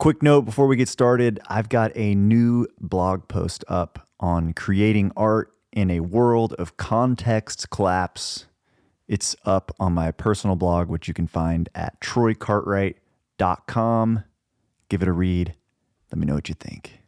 Quick note before we get started, I've got a new blog post up on creating art in a world of context collapse. It's up on my personal blog, which you can find at troycartwright.com. Give it a read. Let me know what you think.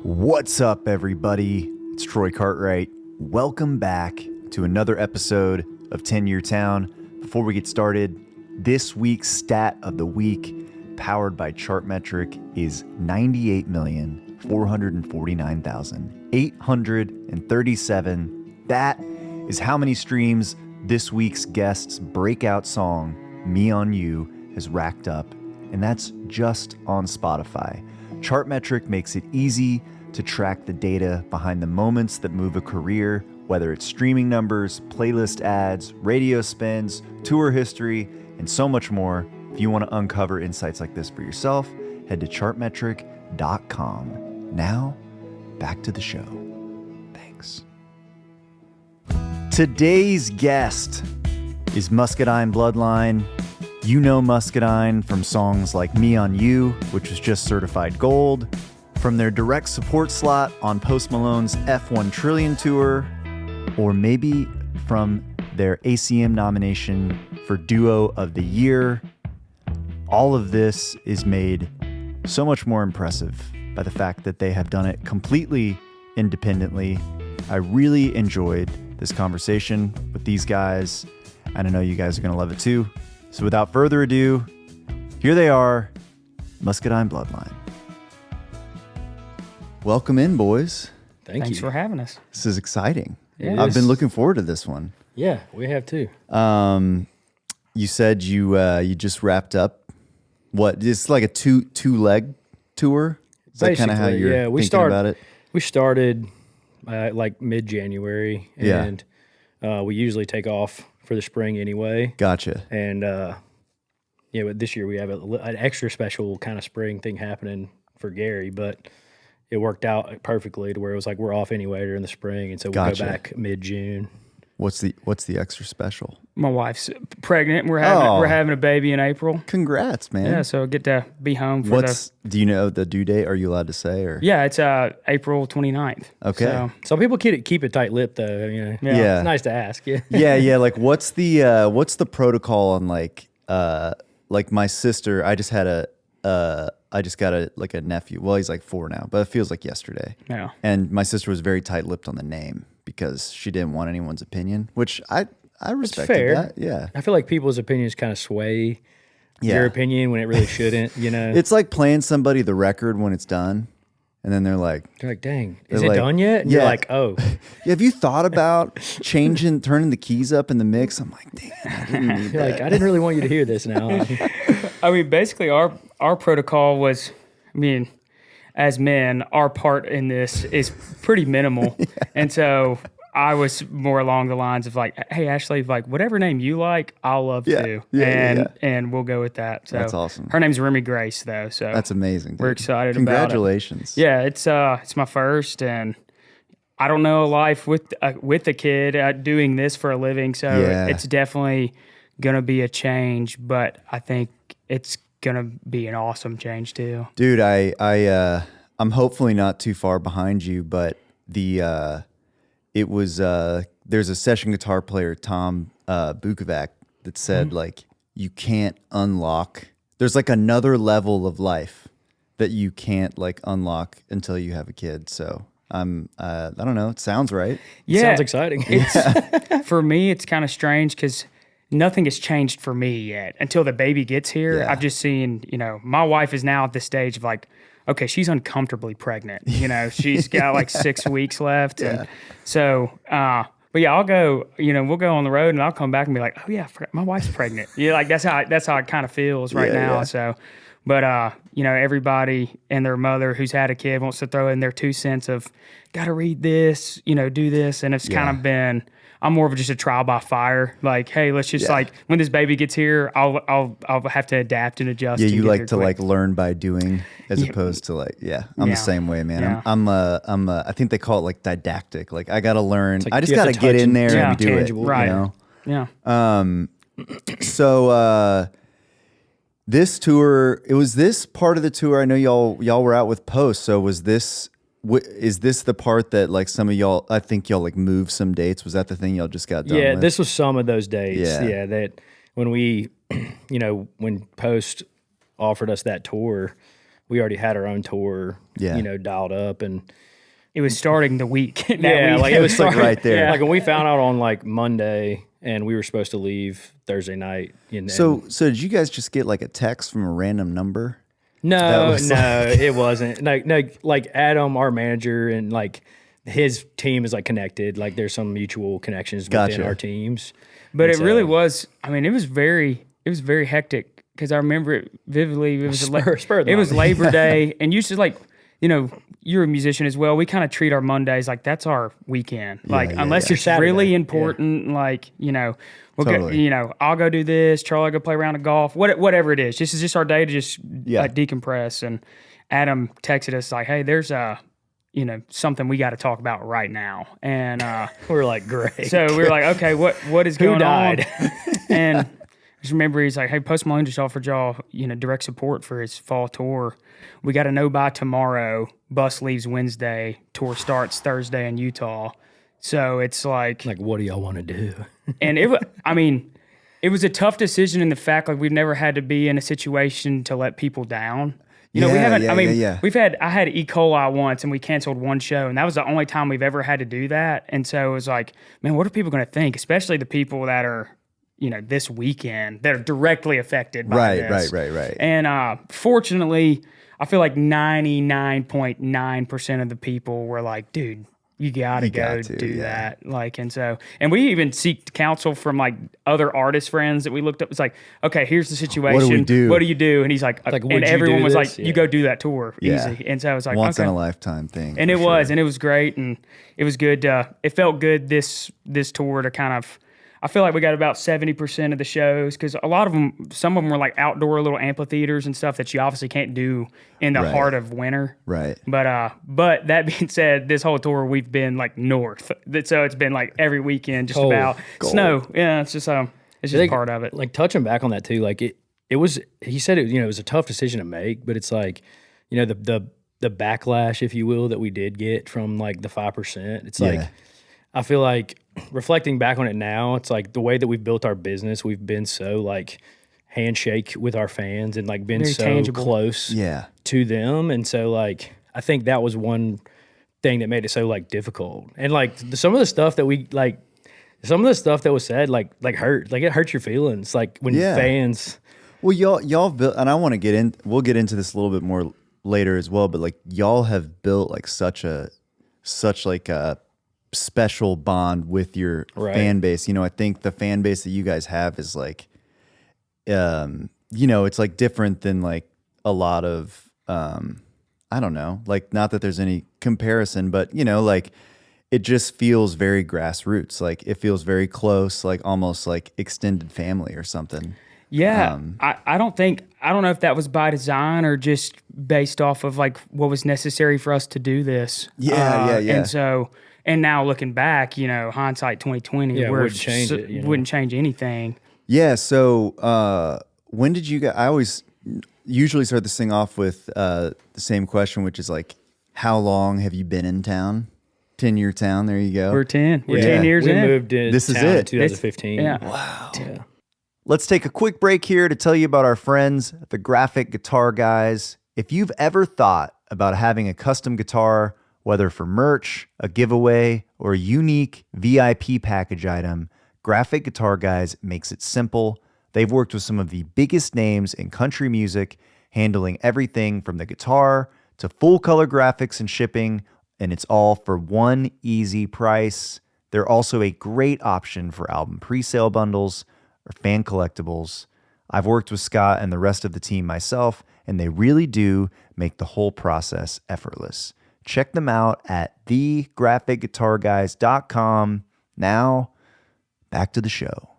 What's up, everybody? It's Troy Cartwright. Welcome back to another episode of 10-Year Town. Before we get started, this week's stat of the week, powered by Chartmetric, is 98,449,837. That is how many streams this week's guest's breakout song, Me on You, has racked up, and that's just on Spotify. Chartmetric makes it easy to track the data behind the moments that move a career, whether it's streaming numbers, playlist ads, radio spins, tour history, and so much more. If you want to uncover insights like this for yourself, head to chartmetric.com. Now, back to the show. Thanks. Today's guest is Muscadine Bloodline. You know Muscadine from songs like Me on You, which was just certified gold, from their direct support slot on Post Malone's F1 Trillion Tour, or maybe from their ACM nomination for Duo of the Year. All of this is made so much more impressive by the fact that they have done it completely independently. I really enjoyed this conversation with these guys, and I know you guys are going to love it too. So without further ado, here they are, Muscadine Bloodline. Welcome in, boys. Thanks for having us. This is exciting. Yeah, I've been looking forward to this one. Yeah, we have too. You said you just wrapped up. What? It's like a two leg tour. Is that kind of how you're thinking about it? We started like mid-January, and we usually take off for the spring anyway. Gotcha. And but this year we have an extra special kind of spring thing happening for Gary, but it worked out perfectly to where it was like we're off anyway during the spring, and so we'll go back mid-June. What's the extra special? My wife's pregnant. We're having a baby in April. Congrats, man. Yeah, so I get to be home for do you know the due date? Are you allowed to say? Or yeah, it's April 29th. Okay. So some people keep it tight-lipped though. You know? Yeah. It's nice to ask. Yeah. yeah. Like, what's the protocol on like my sister? I just got a nephew. Well, he's like 4 now, but it feels like yesterday. Yeah. And my sister was very tight-lipped on the name because she didn't want anyone's opinion, which I respected that. Yeah. I feel like people's opinions kind of sway your opinion when it really shouldn't, you know? It's like playing somebody the record when it's done, and then they're like, dang, is it done yet? And you're like, oh. Have you thought about turning the keys up in the mix? I'm like, damn, I didn't need that. Like, I didn't really want you to hear this now. I mean, basically our protocol was, as men, our part in this is pretty minimal. Yeah. And so I was more along the lines of like, hey, Ashley, like whatever name you like, I'll love to. And we'll go with that. So that's awesome. Her name's Remy Grace though. So that's amazing. Dude. We're excited Congratulations. about it. Yeah, it's my first, and I don't know a life with a kid doing this for a living. So it's definitely going to be a change, but I think it's gonna be an awesome change too, dude. I'm hopefully not too far behind you, but there's a session guitar player, Tom Bukovac, that said like you can't unlock. There's like another level of life that you can't like unlock until you have a kid. So I don't know. It sounds right. Yeah, sounds exciting. For me, it's kind of strange because nothing has changed for me yet until the baby gets here. Yeah. I've just seen, my wife is now at the stage of like, okay, she's uncomfortably pregnant. She's got like 6 weeks left. Yeah. And so, but yeah, I'll go, we'll go on the road and I'll come back and be like, oh yeah, my wife's pregnant. Yeah. Like that's how it kind of feels right now. Yeah. So, but, everybody and their mother who's had a kid wants to throw in their 2 cents of got to read this, do this. And it's kind of been, I'm more of just a trial by fire. Like, hey, let's just like when this baby gets here, I'll have to adapt and adjust. Yeah, you like to like learn by doing as opposed to like I'm the same way, man. Yeah. I'm I think they call it like didactic. Like I got to learn. Like I just got to get in there and do tangible, it. Right. Yeah. So This tour, it was this part of the tour. I know y'all were out with Post. So was this? Is this the part that like some of y'all? I think y'all like moved some dates. Was that the thing y'all just got done? Yeah, with? this was some of those dates. Yeah. Yeah, that when we, when Post offered us that tour, we already had our own tour. Yeah. Dialed up and. It was starting the week. Like it was like right there. Yeah. Like when we found out on like Monday, and we were supposed to leave Thursday night. So did you guys just get like a text from a random number? No, it wasn't. No, like Adam, our manager, and like his team is like connected. Like there's some mutual connections within our teams. But it really was. I mean, it was very hectic because I remember it vividly. It was it was Labor Day, and usually like. You're a musician as well. We kind of treat our Mondays like that's our weekend. Unless it's really important, we'll get, I'll go do this. Charlie will go play a round of golf. Whatever it is, this is just our day to just decompress. And Adam texted us like, "Hey, there's something we got to talk about right now." And we're like, "Great." So we were like, "Okay, what is going on?" And I just remember he's like, "Hey, Post Malone just offered y'all, direct support for his fall tour. We got to know by tomorrow. Bus leaves Wednesday. Tour starts Thursday in Utah. So it's like, what do y'all want to do?" And it was a tough decision in the fact like we've never had to be in a situation to let people down. We haven't. I had E. coli once, and we canceled one show, and that was the only time we've ever had to do that. And so it was like, man, what are people going to think? Especially the people that are. This weekend that are directly affected by this. Right. And fortunately, I feel like 99.9% of the people were like, dude, you gotta do that. And we even seeked counsel from like other artist friends that we looked up. It's like, okay, here's the situation. What do you do? And he's like and everyone was like, you go do that tour easy. And so I was like, once in a lifetime thing. And it was great. And it was good. It felt good this tour to kind of, I feel like we got about 70% of the shows because a lot of them, some of them were like outdoor little amphitheaters and stuff that you obviously can't do in the heart of winter. Right. But that being said, this whole tour we've been like north, so it's been like every weekend just about snow. Yeah, it's just part of it. Like touching back on that too, like it was. He said it. It was a tough decision to make, but it's like the backlash, if you will, that we did get from like the 5%. It's like I feel like. Reflecting back on it now, it's like the way that we've built our business, we've been so like handshake with our fans and like been very so tangible. Close to them. And so like, I think that was one thing that made it so like difficult. And like some of the stuff that was said, like hurt, like it hurts your feelings. Like when fans. Well, y'all built, and I want to get in, we'll get into this a little bit more later as well, but like y'all have built like such a special bond with your fan base. I think the fan base that you guys have is like, it's like different than like a lot of, I don't know, like not that there's any comparison, but like it just feels very grassroots. Like it feels very close, like almost like extended family or something. Yeah. I don't know if that was by design or just based off of like what was necessary for us to do this. Yeah. And so, and now looking back, hindsight 2020, wouldn't change it. Wouldn't change anything. Yeah. So when did you guys? I always usually start this thing off with the same question, which is like, how long have you been in town? 10-year town. There you go. We're 10. We're 10 years in. We moved in. This is town it. in 2015. Wow. Yeah. Let's take a quick break here to tell you about our friends, the Graphic Guitar Guys. If you've ever thought about having a custom guitar, whether for merch, a giveaway, or a unique VIP package item, Graphic Guitar Guys makes it simple. They've worked with some of the biggest names in country music, handling everything from the guitar to full color graphics and shipping, and it's all for one easy price. They're also a great option for album pre-sale bundles or fan collectibles. I've worked with Scott and the rest of the team myself, and they really do make the whole process effortless. Check them out at thegraphicguitarguys.com. Now, back to the show.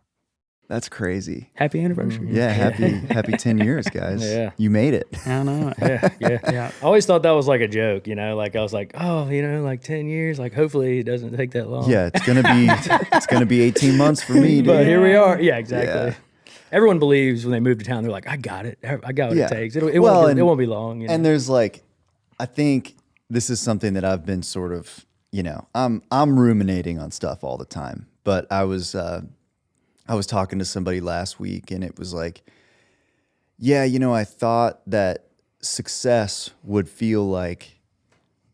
That's crazy. Happy anniversary. Yeah, happy 10 years, guys. Yeah. You made it. I know. Yeah. I always thought that was like a joke, like I was like, oh, like 10 years, like hopefully it doesn't take that long. Yeah, it's gonna be 18 months for me, dude. But here we are. Yeah, exactly. everyone believes when they move to town, they're like, I got it. I got what it takes. It won't be long. You know? And there's like, I think this is something that I've been sort of, I'm ruminating on stuff all the time, but I was talking to somebody last week and it was like, yeah, I thought that success would feel like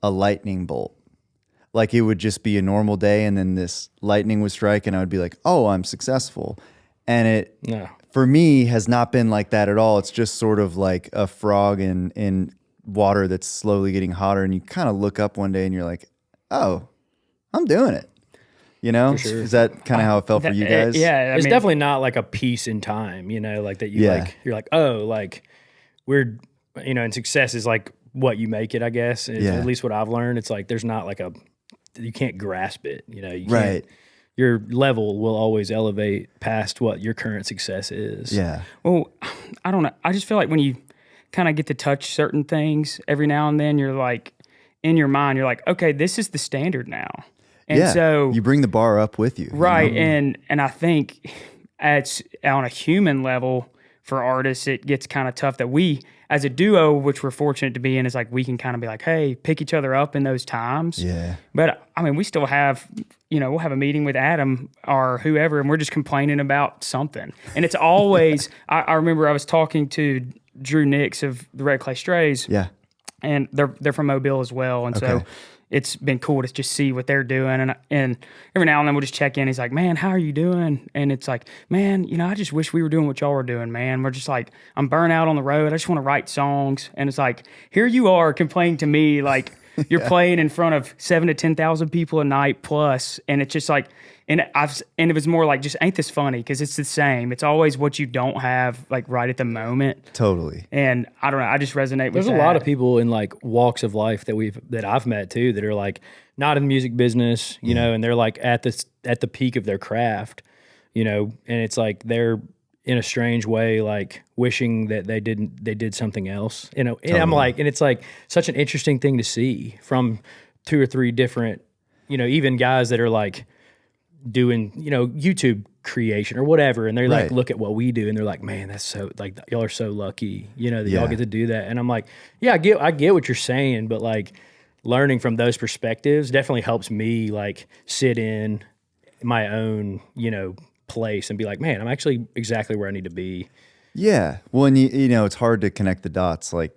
a lightning bolt. Like it would just be a normal day and then this lightning would strike and I would be like, oh, I'm successful. And it, for me, has not been like that at all. It's just sort of like a frog in water that's slowly getting hotter. And you kind of look up one day and you're like, oh, I'm doing it. For sure. Is that kind of how it felt for you guys? Yeah. It's definitely not like a piece in time, like that you're like, oh, like we're, and success is like what you make it, I guess. At least what I've learned. It's like, there's not like you can't grasp it, you can't, right. Your level will always elevate past what your current success is. Yeah. Well, I don't know. I just feel like when you kind of get to touch certain things every now and then, you're like, in your mind, you're like, okay, this is the standard now. And so you bring the bar up with you. Right. And I think it's on a human level for artists, it gets kind of tough that we, as a duo, which we're fortunate to be in, is like we can kind of be like, hey, pick each other up in those times. Yeah. But I mean, we still have, we'll have a meeting with Adam or whoever, and we're just complaining about something. And it's always, I remember I was talking to Drew Nix of the Red Clay Strays. Yeah. And they're from Mobile as well. And so it's been cool to just see what they're doing. And every now and then we'll just check in. He's like, man, how are you doing? And it's like, man, I just wish we were doing what y'all were doing, man. We're just like, I'm burnt out on the road. I just want to write songs. And it's like, here you are complaining to me like you're playing in front of 7,000 to 10,000 people a night plus. And it's just like, and it was more like, just ain't this funny? Because it's the same. It's always what you don't have like right at the moment. Totally. And I don't know. I just resonate with that. There's a lot of people in like walks of life that I've met too that are like not in the music business, and they're like at the peak of their craft, and it's like they're in a strange way like wishing that they did something else, And totally. I'm like, and it's like such an interesting thing to see from 2 or 3 different, even guys that are like doing, YouTube creation or whatever. And they're like, look at what we do. And they're like, man, that's so like, y'all are so lucky, that y'all get to do that. And I'm like, yeah, I get what you're saying, but like learning from those perspectives definitely helps me like sit in my own, place and be like, man, I'm actually exactly where I need to be. Yeah. Well, and it's hard to connect the dots like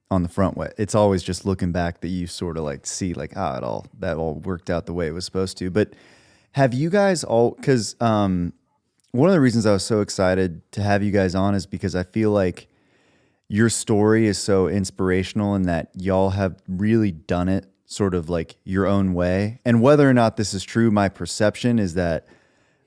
on the front way. It's always just looking back that you sort of like see like, that all worked out the way it was supposed to. But have you guys because one of the reasons I was so excited to have you guys on is because I feel like your story is so inspirational in that y'all have really done it sort of like your own way. And whether or not this is true, my perception is that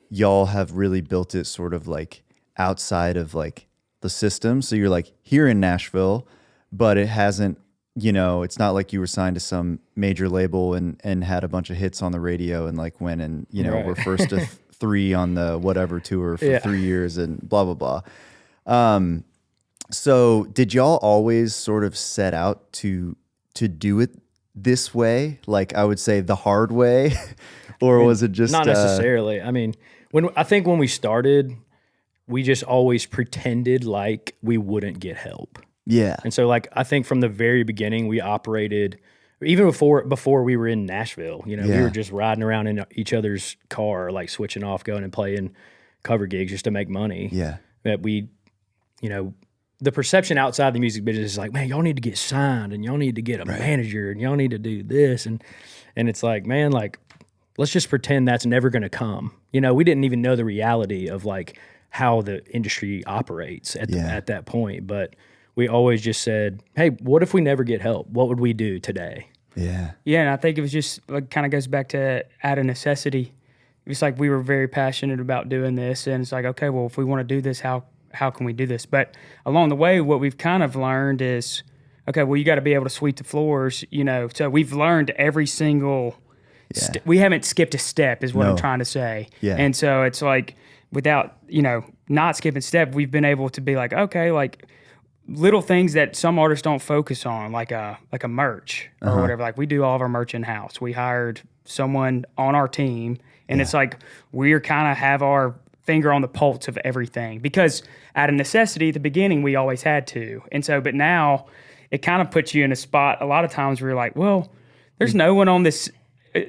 y'all have really built it sort of like outside of like the system. So you're like here in Nashville, but it hasn't, it's not like you were signed to some major label and had a bunch of hits on the radio and like went and, were first to 3 on the whatever tour for 3 years and blah, blah, blah. So did y'all always sort of set out to do it this way? Like I would say the hard way, or was it just not necessarily? I mean, when we started, we just always pretended like we wouldn't get help. Yeah. And so like I think from the very beginning we operated even before we were in Nashville, we were just riding around in each other's car, like switching off, going and playing cover gigs just to make money. Yeah. That we, the perception outside the music business is like, man, y'all need to get signed and y'all need to get a manager and y'all need to do this. And it's like, man, like, let's just pretend that's never going to come. We didn't even know the reality of like how the industry operates at that point. But we always just said, hey, what if we never get help? What would we do today? Yeah. Yeah, and I think it was just like kind of goes back to out of necessity. It's like we were very passionate about doing this, and it's like, okay, well, if we want to do this, how can we do this? But along the way, what we've kind of learned is, okay, well, you got to be able to sweep the floors, So we've learned every single we haven't skipped a step is what I'm trying to say. Yeah. And so it's like without, not skipping a step, we've been able to be like, okay, like little things that some artists don't focus on, like a merch or whatever. Like we do all of our merch in-house. We hired someone on our team, and it's like we're kind of have our finger on the pulse of everything, because out of necessity at the beginning we always had to. And so, but now it kind of puts you in a spot a lot of times where you're like, well, there's no one on this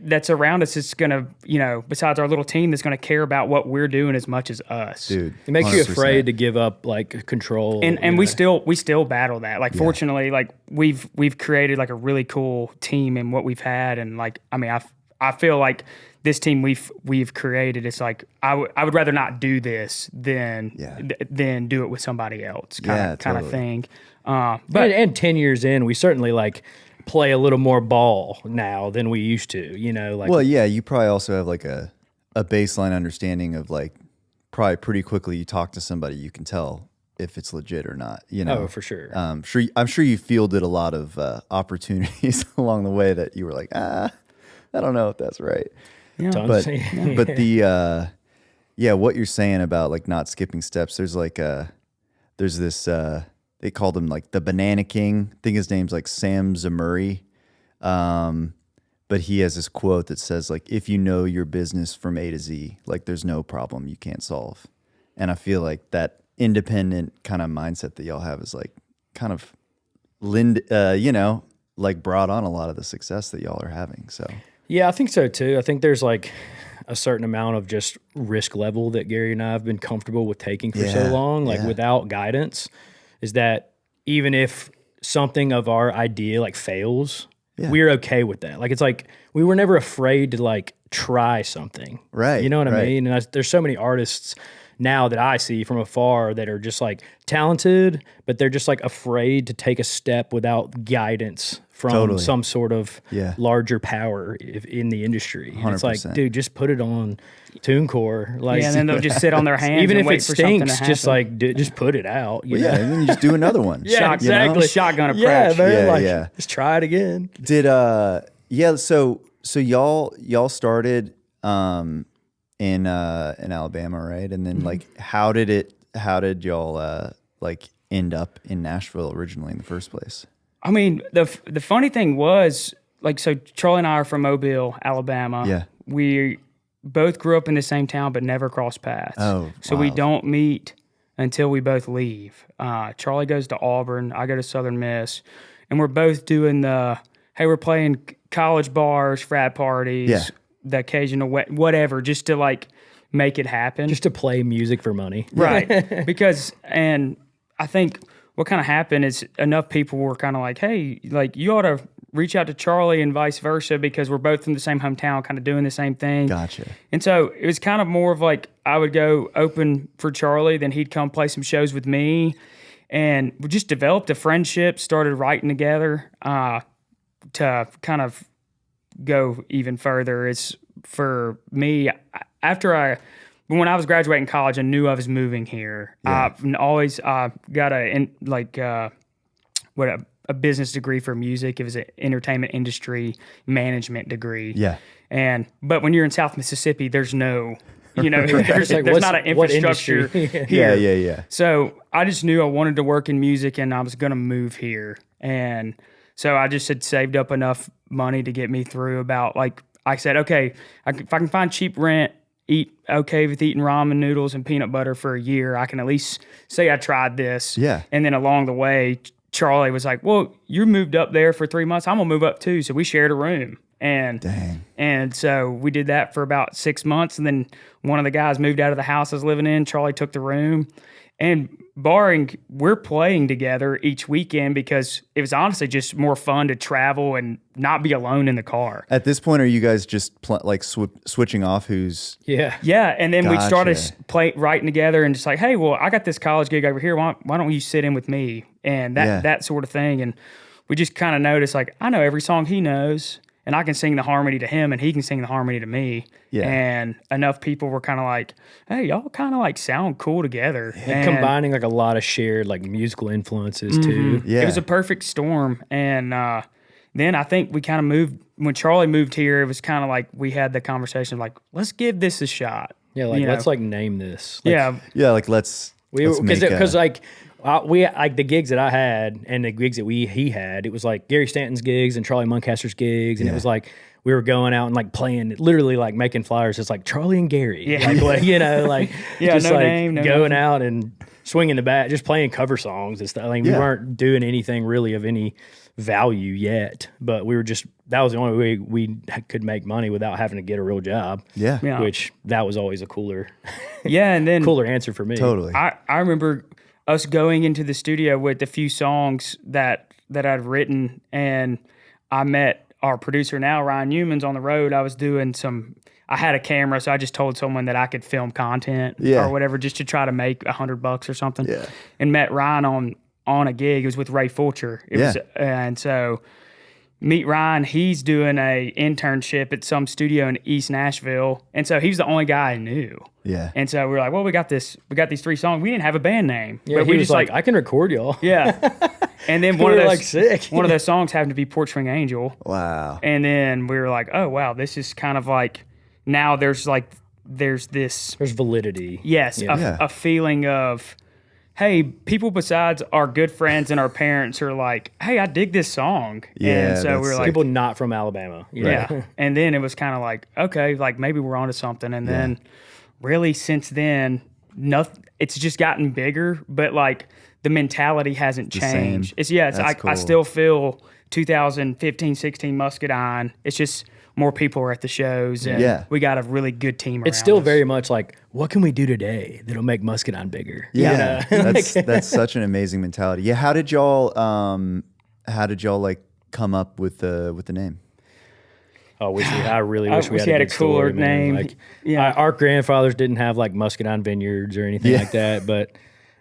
that's around us that's going to, besides our little team, that's going to care about what we're doing as much as us. Dude, it makes 100%. You afraid to give up like control. And we still battle that. Like, fortunately, like we've created like a really cool team in what we've had. And like, I mean, I feel like this team we've created, it's like I would rather not do this than do it with somebody else kind of thing. But and 10 years in, we certainly like play a little more ball now than we used to, like. Well, yeah, you probably also have like a baseline understanding of like probably pretty quickly you talk to somebody, you can tell if it's legit or not, Oh, for sure. I'm sure you fielded a lot of opportunities along the way that you were like, I don't know if that's right. Yeah. But the what you're saying about like not skipping steps, there's like there's this they called him like the Banana King. I think his name's like Sam Zamuri. But he has this quote that says like, if you know your business from A to Z, like there's no problem you can't solve. And I feel like that independent kind of mindset that y'all have is like kind of like brought on a lot of the success that y'all are having. So yeah, I think so too. I think there's like a certain amount of just risk level that Gary and I have been comfortable with taking for so long, like without guidance, is that even if something of our idea like fails, we're okay with that. Like, it's like we were never afraid to like try something. Right. You know what I mean? And there's so many artists now that I see from afar that are just like talented, but they're just like afraid to take a step without guidance from some sort of larger power in the industry. And it's like, dude, just put it on TuneCore. Like, and then they'll just sit on their hands even and if wait it for something to stinks, happen. just like just put it out. and then you just do another one. Exactly. Shotgun approach. Just try it again. Did so y'all started in Alabama, right? And then like how did y'all like end up in Nashville originally in the first place? I mean, the funny thing was, like, so Charlie and I are from Mobile, Alabama. Yeah. We both grew up in the same town but never crossed paths. Oh, so we don't meet until we both leave. Charlie goes to Auburn, I go to Southern Miss, and we're both doing we're playing college bars, frat parties, the occasional whatever, just to like make it happen. Just to play music for money. Right. And I think what kind of happened is enough people were kind of like, hey, like you ought to reach out to Charlie and vice versa, because we're both from the same hometown, kind of doing the same thing. Gotcha. And so it was kind of more of like I would go open for Charlie, then he'd come play some shows with me. And we just developed a friendship, started writing together to kind of go even further. It's for me, when I was graduating college, I knew I was moving here. I've always got a business degree for music. It was an entertainment industry management degree. Yeah. But when you're in South Mississippi, there's no, there's not an infrastructure here. Yeah. So I just knew I wanted to work in music and I was going to move here. And so I just had saved up enough money to get me through about, like, I said, okay, if I can find cheap rent, eat okay with eating ramen noodles and peanut butter for a year, I can at least say I tried this. Yeah. And then along the way, Charlie was like, well, you moved up there for 3 months. I'm going to move up too. So we shared a room. And so we did that for about 6 months. And then one of the guys moved out of the house I was living in. Charlie took the room. And we're playing together each weekend because it was honestly just more fun to travel and not be alone in the car. At this point, are you guys just switching off who's... Yeah, and then we started writing together and just like, hey, well, I got this college gig over here. Why don't you sit in with me? And that sort of thing. And we just kind of noticed, like, I know every song he knows, and I can sing the harmony to him, and he can sing the harmony to me. Yeah. And enough people were kind of like, hey, y'all kind of like sound cool together. And combining like a lot of shared like musical influences too. Yeah. It was a perfect storm. And then I think we kind of moved, when Charlie moved here, it was kind of like we had the conversation of like, let's give this a shot. Yeah, like let's like name this. Like, like let's because like we like the gigs that I had and the gigs that he had, it was like Gary Stanton's gigs and Charlie Muncaster's gigs, and it was like we were going out and like playing, literally like making flyers. It's like Charlie and Gary, like, you know, like just no like name, no going nothing. out and swinging the bat, just playing cover songs and stuff. Like we weren't doing anything really of any value yet, but we were just, that was the only way we could make money without having to get a real job. Yeah. Which that was always a cooler, and then cooler answer for me. Totally. I remember us going into the studio with a few songs that I'd written, and I met our producer now, Ryan Humans, on the road. I was doing I had a camera, so I just told someone that I could film content or whatever, just to try to make $100 or something. Yeah. And met Ryan on a gig. It was with Ray Fulcher. And so meet Ryan. He's doing a internship at some studio in East Nashville, and so he was the only guy I knew. Yeah. And so we were like, well, we got these 3 songs. We didn't have a band name. Yeah, but he we was just like, I can record y'all. Yeah. And then We one of were, those like, sick. one of those songs happened to be Porch Swing Angel. Wow. And then we were like, oh wow, this is kind of like, now there's this There's validity. yes, a feeling of, hey, people besides our good friends and our parents are like, hey, I dig this song. Yeah, And so we were that's like, People not from Alabama. yeah. And then it was kind of like, okay, like maybe we're onto something. And then really since then, nothing, it's just gotten bigger, but like the mentality hasn't changed. same. That's I cool. still feel 2015, 16 Muscadine. It's just more people are at the shows, and we got a really good team around It's still us. very much like, what can we do today that'll make Muscadine bigger? Yeah. You know? That's such an amazing mentality. Yeah. How did y'all like come up with the name? I really wish we had a a cooler story, man. name. Like, our grandfathers didn't have like Muscadine vineyards or anything like that, but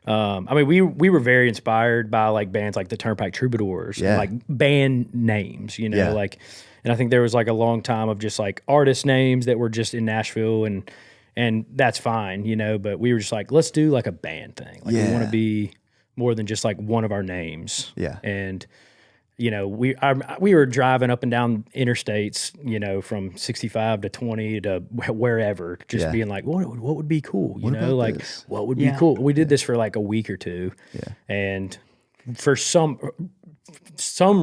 I mean, we were very inspired by like bands like the Turnpike Troubadours, and like band names, you know, like, and I think there was like a long time of just like artist names that were just in Nashville, and that's fine, you know, but we were just like, let's do like a band thing. Like we want to be more than just like one of our names. Yeah. And you know, we were driving up and down interstates, you know, from 65 to 20 to wherever, just being like, what would be cool? You know, like this? what would be cool? We did this for like a week or two. Yeah. And for some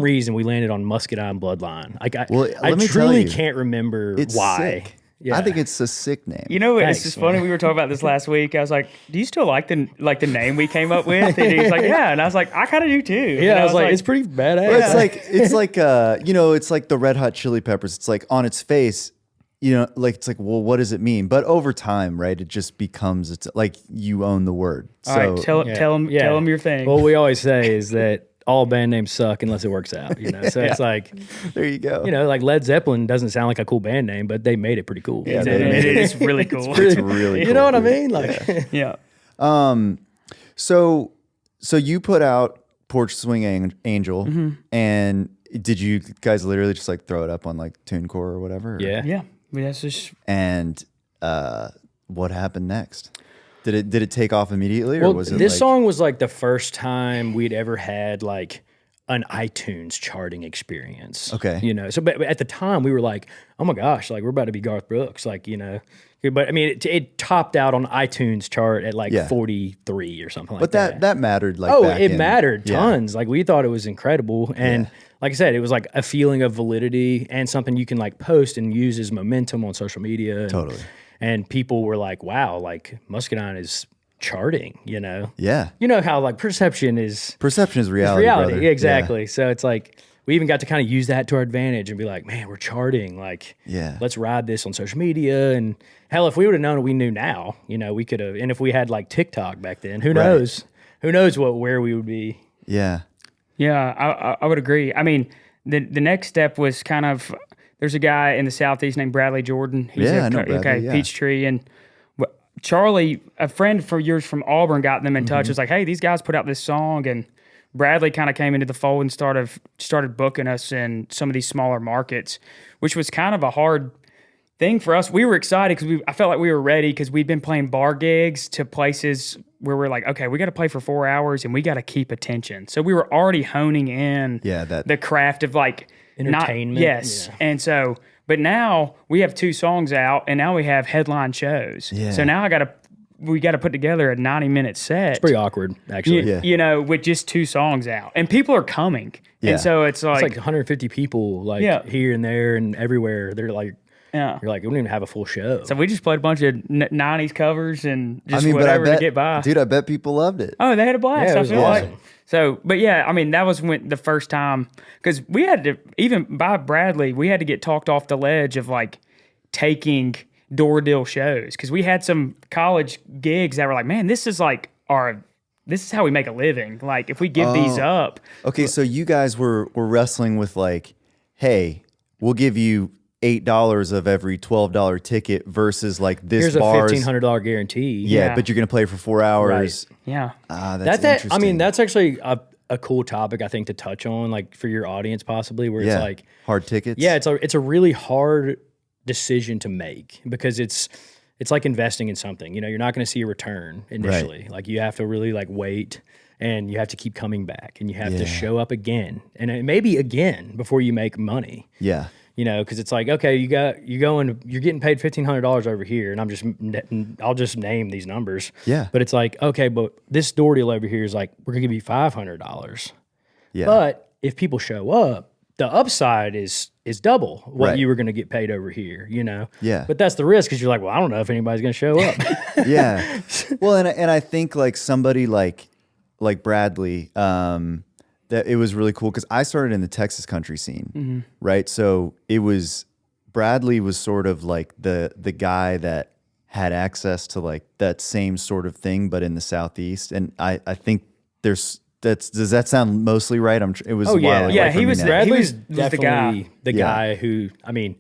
reason we landed on Muscadine Bloodline. Like I truly can't remember why. Sick. Yeah. I think it's a sick name. You know, it's just funny. We were talking about this last week. I was like, "Do you still like the name we came up with?" And he's like, "Yeah." And I was like, "I kind of do too." Yeah, I was like, "It's pretty badass." Well, it's like you know, it's like the Red Hot Chili Peppers. It's like on its face, you know, like it's like, well, what does it mean? But over time, right, it just becomes, it's like you own the word. So all right, tell them your thing. What we always say is that all band names suck unless it works out, you know? So it's like, there you go. You know, like Led Zeppelin doesn't sound like a cool band name, but they made it pretty cool. Yeah, it's really cool. It's really cool. You know what I mean? Like, yeah. So you put out Porch Swing Angel, and did you guys literally just like throw it up on like TuneCore or whatever? Or? Yeah. Yeah. I mean, that's just. And what happened next? Did it take off immediately, or well, was it? This like, song was like the first time we'd ever had like an iTunes charting experience. Okay. You know, so but at the time we were like, oh my gosh, like we're about to be Garth Brooks, like, you know. But I mean, it topped out on iTunes chart at like 43 or something like that. But that mattered. Like, it mattered tons. Like we thought it was incredible, and like I said, it was like a feeling of validity and something you can like post and use as momentum on social media. Totally. And people were like, wow, like Muscadine is charting, you know? Yeah. You know how like perception is reality. Brother. Exactly. Yeah. So it's like, we even got to kind of use that to our advantage and be like, man, we're charting. Like, let's ride this on social media. And hell, if we would have known what we knew now, you know, we could have, and if we had like TikTok back then, who knows? Who knows where we would be? Yeah. Yeah, I would agree. I mean, the next step was kind of, there's a guy in the Southeast named Bradley Jordan. He's I know Bradley, Peachtree. And Charlie, a friend for yours from Auburn, got them in touch. It was like, hey, these guys put out this song. And Bradley kind of came into the fold and started booking us in some of these smaller markets, which was kind of a hard thing for us. We were excited because I felt like we were ready because we'd been playing bar gigs to places where we're like, okay, we got to play for 4 hours and we got to keep attention. So we were already honing in the craft of like entertainment. Yes. Yeah. And so, but now we have 2 songs out and now we have headline shows. Yeah. So now I got to we got to put together a 90-minute set. It's pretty awkward, actually. You know, with just 2 songs out, and people are coming, and so it's like 150 people, here and there and everywhere. They're like, you're like, we don't even have a full show. So we just played a bunch of 90s covers and just whatever to get by. Dude, I bet people loved it. Oh, they had a blast. Yeah, it was awesome. Like. So, but yeah, I mean, that was when the first time, because we had to, even by Bradley, we had to get talked off the ledge of like taking door deal shows, because we had some college gigs that were like, man, this is like this is how we make a living. Like, if we give these up. Okay, so you guys were wrestling with like, hey, we'll give you $8 of every $12 ticket versus like this here's bar's a $1,500 guarantee. Yeah, but you're gonna play for 4 hours. Right. Yeah. That's interesting. I mean, that's actually a cool topic, I think, to touch on, like for your audience possibly, where it's like hard tickets. Yeah, it's a really hard decision to make, because it's like investing in something. You know, you're not going to see a return initially. Right. Like, you have to really like wait, and you have to keep coming back, and you have to show up again, and it maybe again before you make money. Yeah. You know, because it's like, okay, you're getting paid $1,500 over here, and I'll just name these numbers. Yeah. But it's like, okay, but this door deal over here is like, we're gonna give you $500. Yeah. But if people show up, the upside is double what Right. you were gonna get paid over here. You know. Yeah. But that's the risk, because you're like, well, I don't know if anybody's gonna show up. Yeah. Well, and I think like somebody like Bradley, that it was really cool, because I started in the Texas country scene, right? So Bradley was sort of like the guy that had access to like that same sort of thing, but in the Southeast. And I think does that sound mostly right? It was a while ago for me now. Bradley's definitely the guy who, I mean,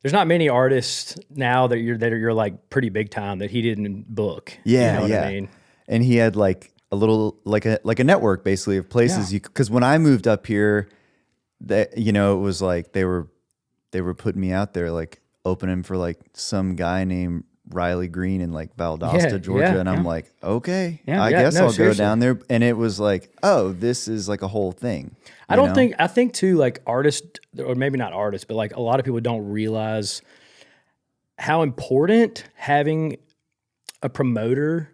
there's not many artists now that you're like pretty big time that he didn't book. Yeah, you know what I mean? And he had like a little like a network basically of places because when I moved up here, that it was like they were putting me out there like opening for like some guy named Riley Green in like Valdosta, Georgia, and I'm like, okay, I guess I'll go down there. And it was like, oh, this is like a whole thing. I think too, like artists, or maybe not artists, but like a lot of people don't realize how important having a promoter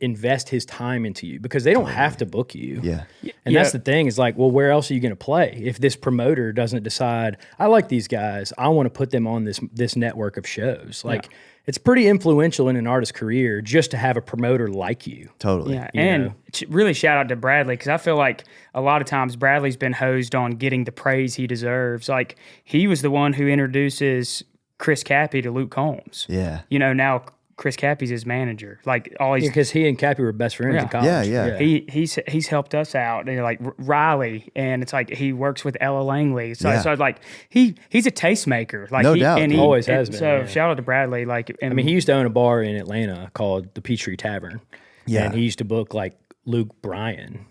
invest his time into you, because they don't have to book you. Yeah. And that's the thing, is like, well, where else are you going to play if this promoter doesn't decide, I like these guys, I want to put them on this network of shows. Like, it's pretty influential in an artist's career just to have a promoter like you. Totally. Yeah. And really shout out to Bradley, because I feel like a lot of times Bradley's been hosed on getting the praise he deserves. Like, he was the one who introduces Chris Cappy to Luke Combs. Yeah. Now Chris Cappy's his manager. Like, all these, because he and Cappy were best friends in college. Yeah. He's helped us out. And like Riley, and it's like he works with Ella Langley. So it's like he's a tastemaker. Like, no doubt. And he always has been. So shout out to Bradley. Like, I mean, he used to own a bar in Atlanta called the Peachtree Tavern. Yeah. And he used to book like Luke Bryan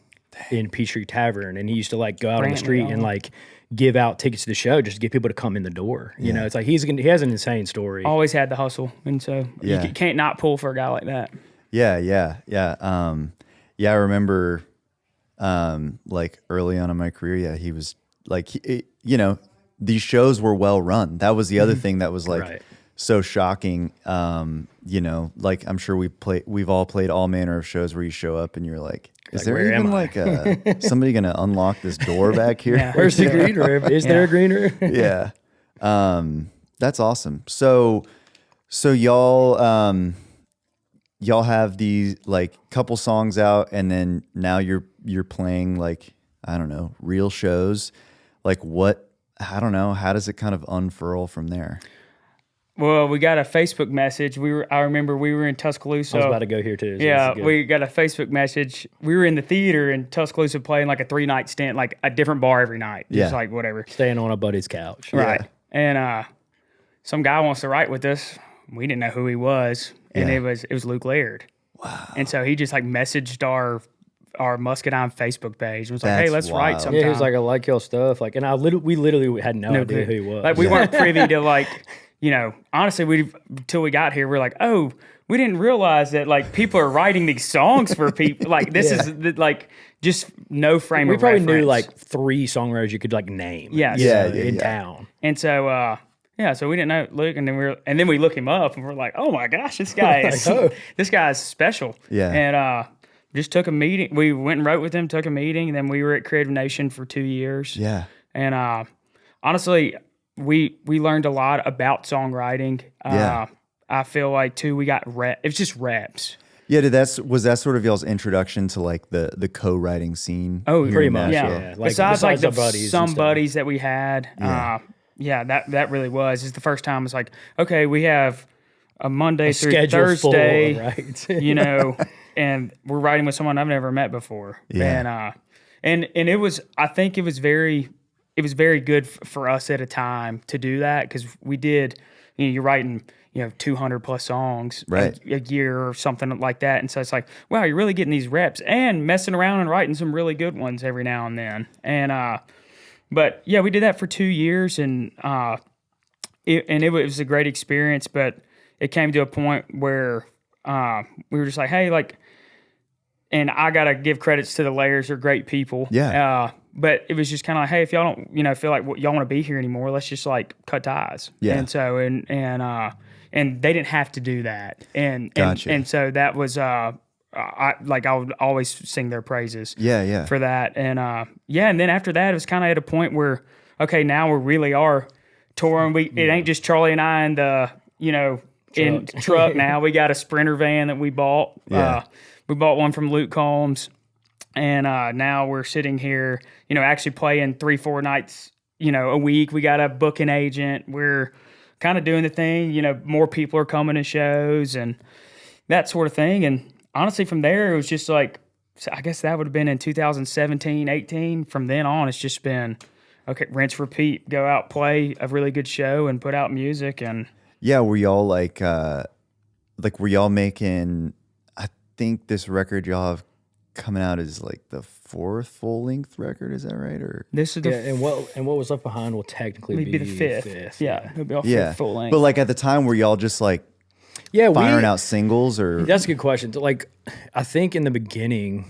in Peachtree Tavern, and he used to like go out on the street and like give out tickets to the show just to get people to come in the door. You know, it's like he has an insane story. Always had the hustle, and so you can't not pull for a guy like that. Yeah. I remember, like early on in my career, he was like, these shows were well run. That was the other thing that was like so shocking. Like I'm sure we've all played all manner of shows where you show up and you're like, is there even like somebody gonna unlock this door back here? Yeah. Where's the green room? Is there a green room? Yeah. That's awesome. So y'all have these like couple songs out, and then now you're playing like, I don't know, real shows. Like I don't know, how does it kind of unfurl from there? Well, we got a Facebook message. I remember we were in Tuscaloosa. I was about to go here too. So we got a Facebook message. We were in the theater in Tuscaloosa playing like a 3-night stint, like a different bar every night. Just like whatever. Staying on a buddy's couch. Right. Yeah. And some guy wants to write with us. We didn't know who he was. And it was Luke Laird. Wow. And so he just like messaged our Muscadine Facebook page and was like, hey, let's write sometime. Yeah, he was like, I like your stuff. Like, and we literally had no idea who he was. Like, we weren't privy to like, honestly, until we got here, we're like, oh, we didn't realize that like people are writing these songs for people. Like, this is like just no frame of reference. We probably knew like 3 songwriters you could like name. Yes. In town. And so Yeah, so we didn't know Luke, and then we look him up, and we're like, oh my gosh, this guy is special. Yeah. And just took a meeting. We went and wrote with him, took a meeting, and then we were at Creative Nation for 2 years. Yeah. And honestly, we learned a lot about songwriting. I feel like too we got it was just reps. Yeah, was that sort of y'all's introduction to like the co-writing scene? Oh, pretty much. Yeah. Like, besides like the buddies buddies that we had, that really was. It's the first time it's like, okay, we have a Monday through Thursday, full, right? You know, and we're writing with someone I've never met before. Yeah. And it was, I think it was very good for us at a time to do that, because we did, you're writing 200 plus songs right. a year or something like that. And so it's like, wow, you're really getting these reps and messing around and writing some really good ones every now and then. And, but yeah, we did that for 2 years, and it was a great experience, but it came to a point where we were just like, hey, like, and I got to give credits to the Layers. They're great people. Yeah. But it was just kind of like, hey, if y'all don't, feel like y'all want to be here anymore, let's just like cut ties. Yeah. And so, and they didn't have to do that. And gotcha. and so that was I would always sing their praises. Yeah. For that. And and then after that, it was kind of at a point where, okay, now we really are touring. It ain't just Charlie and I and the in truck now. We got a Sprinter van that we bought. Yeah. We bought one from Luke Combs, and now we're sitting here, actually playing 3-4 nights, a week. We got a booking agent. We're kind of doing the thing. More people are coming to shows and that sort of thing. And honestly, from there, it was just like, I guess that would have been in 2017, 18. From then on, it's just been, okay, rinse, repeat, go out, play a really good show, and put out music. And yeah, were y'all were y'all making? I think this record y'all have coming out is like the 4th full length record. Is that right? Or this is and what was left behind will technically be the fifth. Yeah, it'll be all full length. But like at the time, were y'all just like firing out singles, or? That's a good question. Like, I think in the beginning,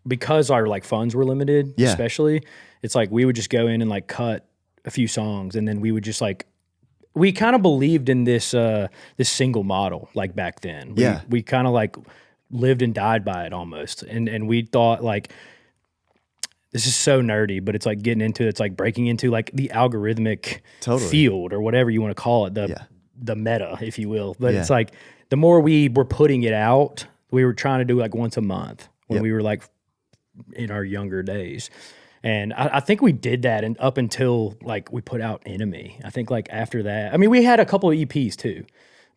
because our like funds were limited, especially, it's like we would just go in and like cut a few songs, and then we would just like, we kind of believed in this this single model like back then. We kind of like lived and died by it almost, and we thought like, this is so nerdy, but it's like getting into it's like breaking into like the algorithmic field or whatever you want to call it, the meta, if you will. But it's like the more we were putting it out, we were trying to do like once a month when we were like in our younger days. And I think we did that and up until like we put out Enemy. I think like after that, I mean, we had a couple of EPs too,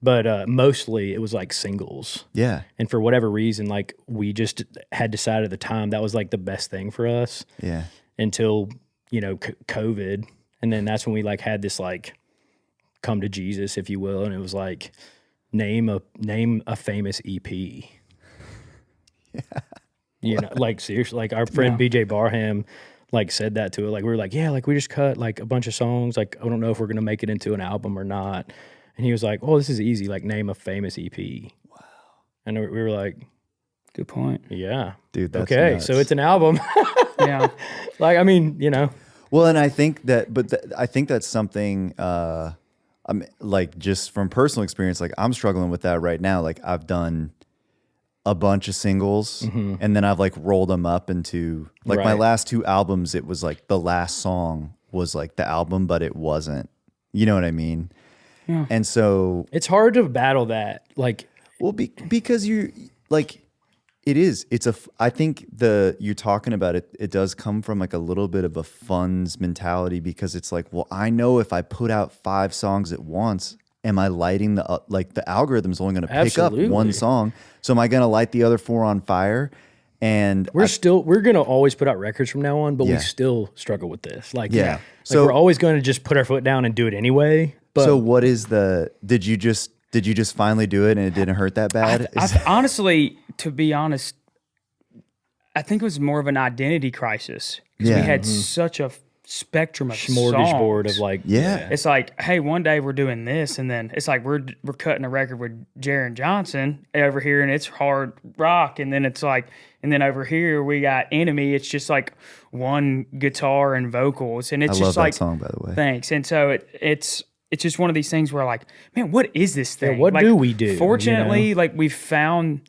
but mostly it was like singles. Yeah. And for whatever reason, like we just had decided at the time that was like the best thing for us. Yeah. Until, COVID. And then that's when we like had this like come to Jesus, if you will. And it was like, name a famous EP. Yeah. Like seriously, like our friend BJ Barham like said that to it. Like we were like, yeah, like we just cut like a bunch of songs. Like I don't know if we're gonna make it into an album or not. And he was like, oh, this is easy. Like name a famous EP. Wow. And we were like, good point. Yeah, dude. That's okay. nuts. So it's an album. Yeah. Like I mean, Well, and I think that, I think that's something. I'm like just from personal experience. Like I'm struggling with that right now. Like I've done a bunch of singles, and then I've like rolled them up into like my last 2 albums. It was like the last song was like the album, but it wasn't. You know what I mean? Yeah. And so it's hard to battle that. Like, well, because you like it is. It's I think you're talking about it. It does come from like a little bit of a funds mentality, because it's like, well, I know if I put out 5 songs at once, am I lighting the algorithm's only going to pick up one song? So am I going to light the other 4 on fire? And we're going to always put out records from now on, but we still struggle with this. Like, so we're always going to just put our foot down and do it anyway. But so what is did you just finally do it and it didn't hurt that bad? Honestly, to be honest, I think it was more of an identity crisis, because we had such spectrum of smorgasbord songs. of like, It's like, hey, one day we're doing this, and then it's like we're cutting a record with Jaron Johnson over here, and it's hard rock, and then it's like, and then over here we got Enemy. It's just like one guitar and vocals, and it's I just love like that song, by the way. thanks. And so it's just one of these things where like, man, what is this thing? What like, do we do? Fortunately, like we've found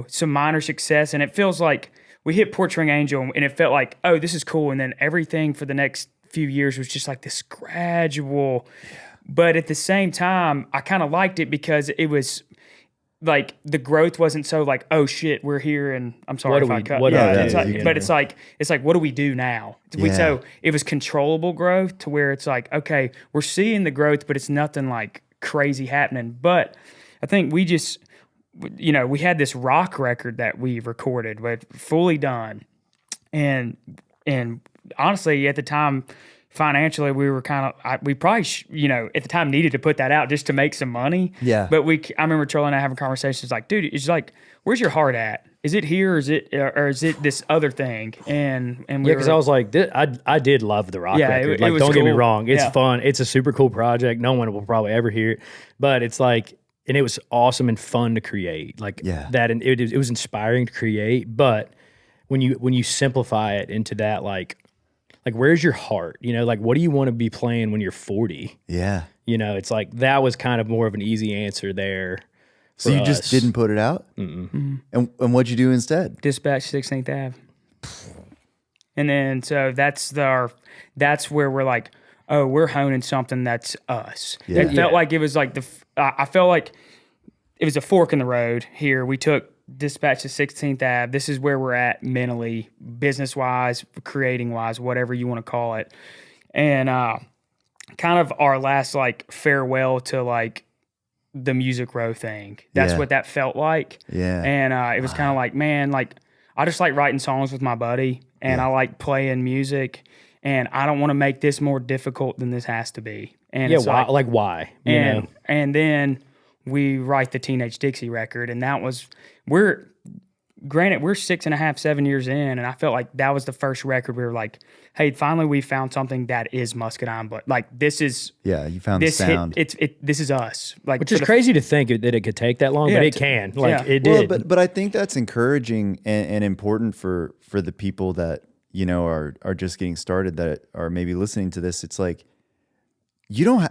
some minor success, and it feels like we hit Porch Ring Angel, and it felt like, oh, this is cool, and then everything for the next few years was just like this gradual. But at the same time, I kind of liked it because it was like the growth wasn't so like, oh shit, we're here, and I'm sorry if I cut. It's like, what do we do now? So it was controllable growth to where it's like, okay, we're seeing the growth, but it's nothing like crazy happening. But I think we just, we had this rock record that we recorded, but fully done, and honestly, at the time, financially, we were kind of, we probably, at the time needed to put that out just to make some money. Yeah. But I remember Charlie and I having conversations like, dude, it's like, where's your heart at? Is it here, or is it this other thing? And because I was like, I did love the rock record. Like, don't get me wrong, it's fun. It's a super cool project. No one will probably ever hear it, but it's like, and it was awesome and fun to create. Like that, and it was inspiring to create. But when you simplify it into that, like where's your heart? Like what do you want to be playing when you're 40? Yeah. It's like that was kind of more of an easy answer there. So you just didn't put it out? And what'd you do instead? Dispatch 16th Ave. And then so that's where we're like, oh, we're honing something that's us. Yeah. It felt like it was like I felt like it was a fork in the road here. We took Dispatch to 16th Ave. This is where we're at mentally, business-wise, creating-wise, whatever you want to call it. And kind of our last, like, farewell to, like, the Music Row thing. That's what that felt like. Yeah. And it was kind of like, man, like, I just like writing songs with my buddy, and I like playing music, and I don't want to make this more difficult than this has to be. And why? And then we write the Teenage Dixie record, and that was, we're 6.5, 7 years in, and I felt like that was the first record we were like, hey, finally we found something that is Muscadine, but like this is you found the sound. This is us. Like, which is crazy to think that it could take that long, but it can. It did. But I think that's encouraging and important for the people that are just getting started, that are maybe listening to this. It's like, you don't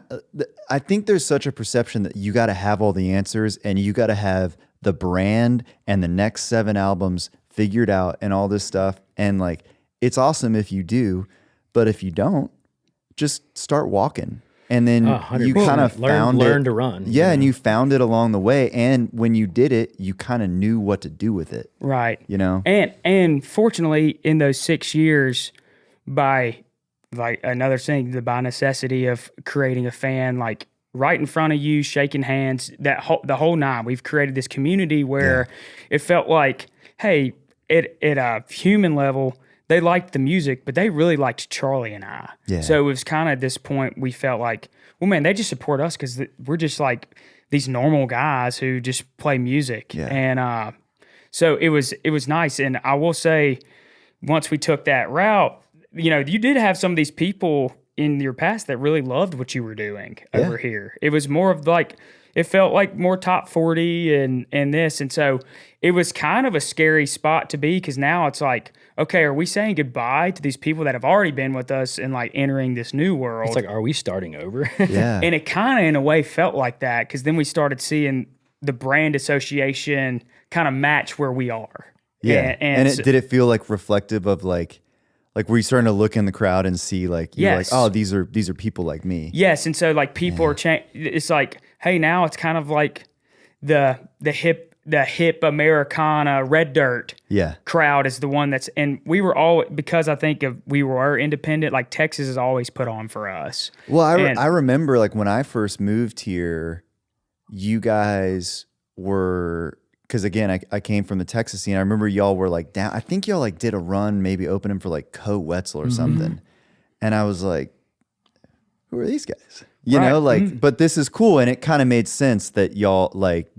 I think there's such a perception that you got to have all the answers, and you got to have the brand and the next 7 albums figured out and all this stuff. And like, it's awesome if you do, but if you don't, just start walking. And then you kind of learn to run. Yeah. And you found it along the way. And when you did it, you kind of knew what to do with it. Right. And fortunately in those 6 years, by like another thing, by necessity of creating a fan, like right in front of you, shaking hands, the whole nine, we've created this community where it felt like, hey, at a human level, they liked the music, but they really liked Charlie and I. Yeah. So it was kind of this point we felt like, well, man, they just support us because we're just like these normal guys who just play music. Yeah. And so it was nice. And I will say, once we took that route, you did have some of these people in your past that really loved what you were doing over here. It was more of like, it felt like more top 40 and this. And so it was kind of a scary spot to be, because now it's like, okay, are we saying goodbye to these people that have already been with us and like entering this new world? It's like, are we starting over? Yeah. And it kind of in a way felt like that, because then we started seeing the brand association kind of match where we are. Yeah. Did it feel like reflective of like were you starting to look in the crowd and see like, you're like, oh, these are people like me? Yes. And so like people are it's like, hey, now it's kind of like the hip Americana red dirt crowd is the one that's, and we were all, because I think we were independent, like Texas is always put on for us. Well, I remember like when I first moved here, you guys were, because again, I came from the Texas scene. I remember y'all were like down. I think y'all like did a run, maybe opening for like Co Wetzel or something. And I was like, who are these guys? You know, like, but this is cool. And it kind of made sense that y'all like,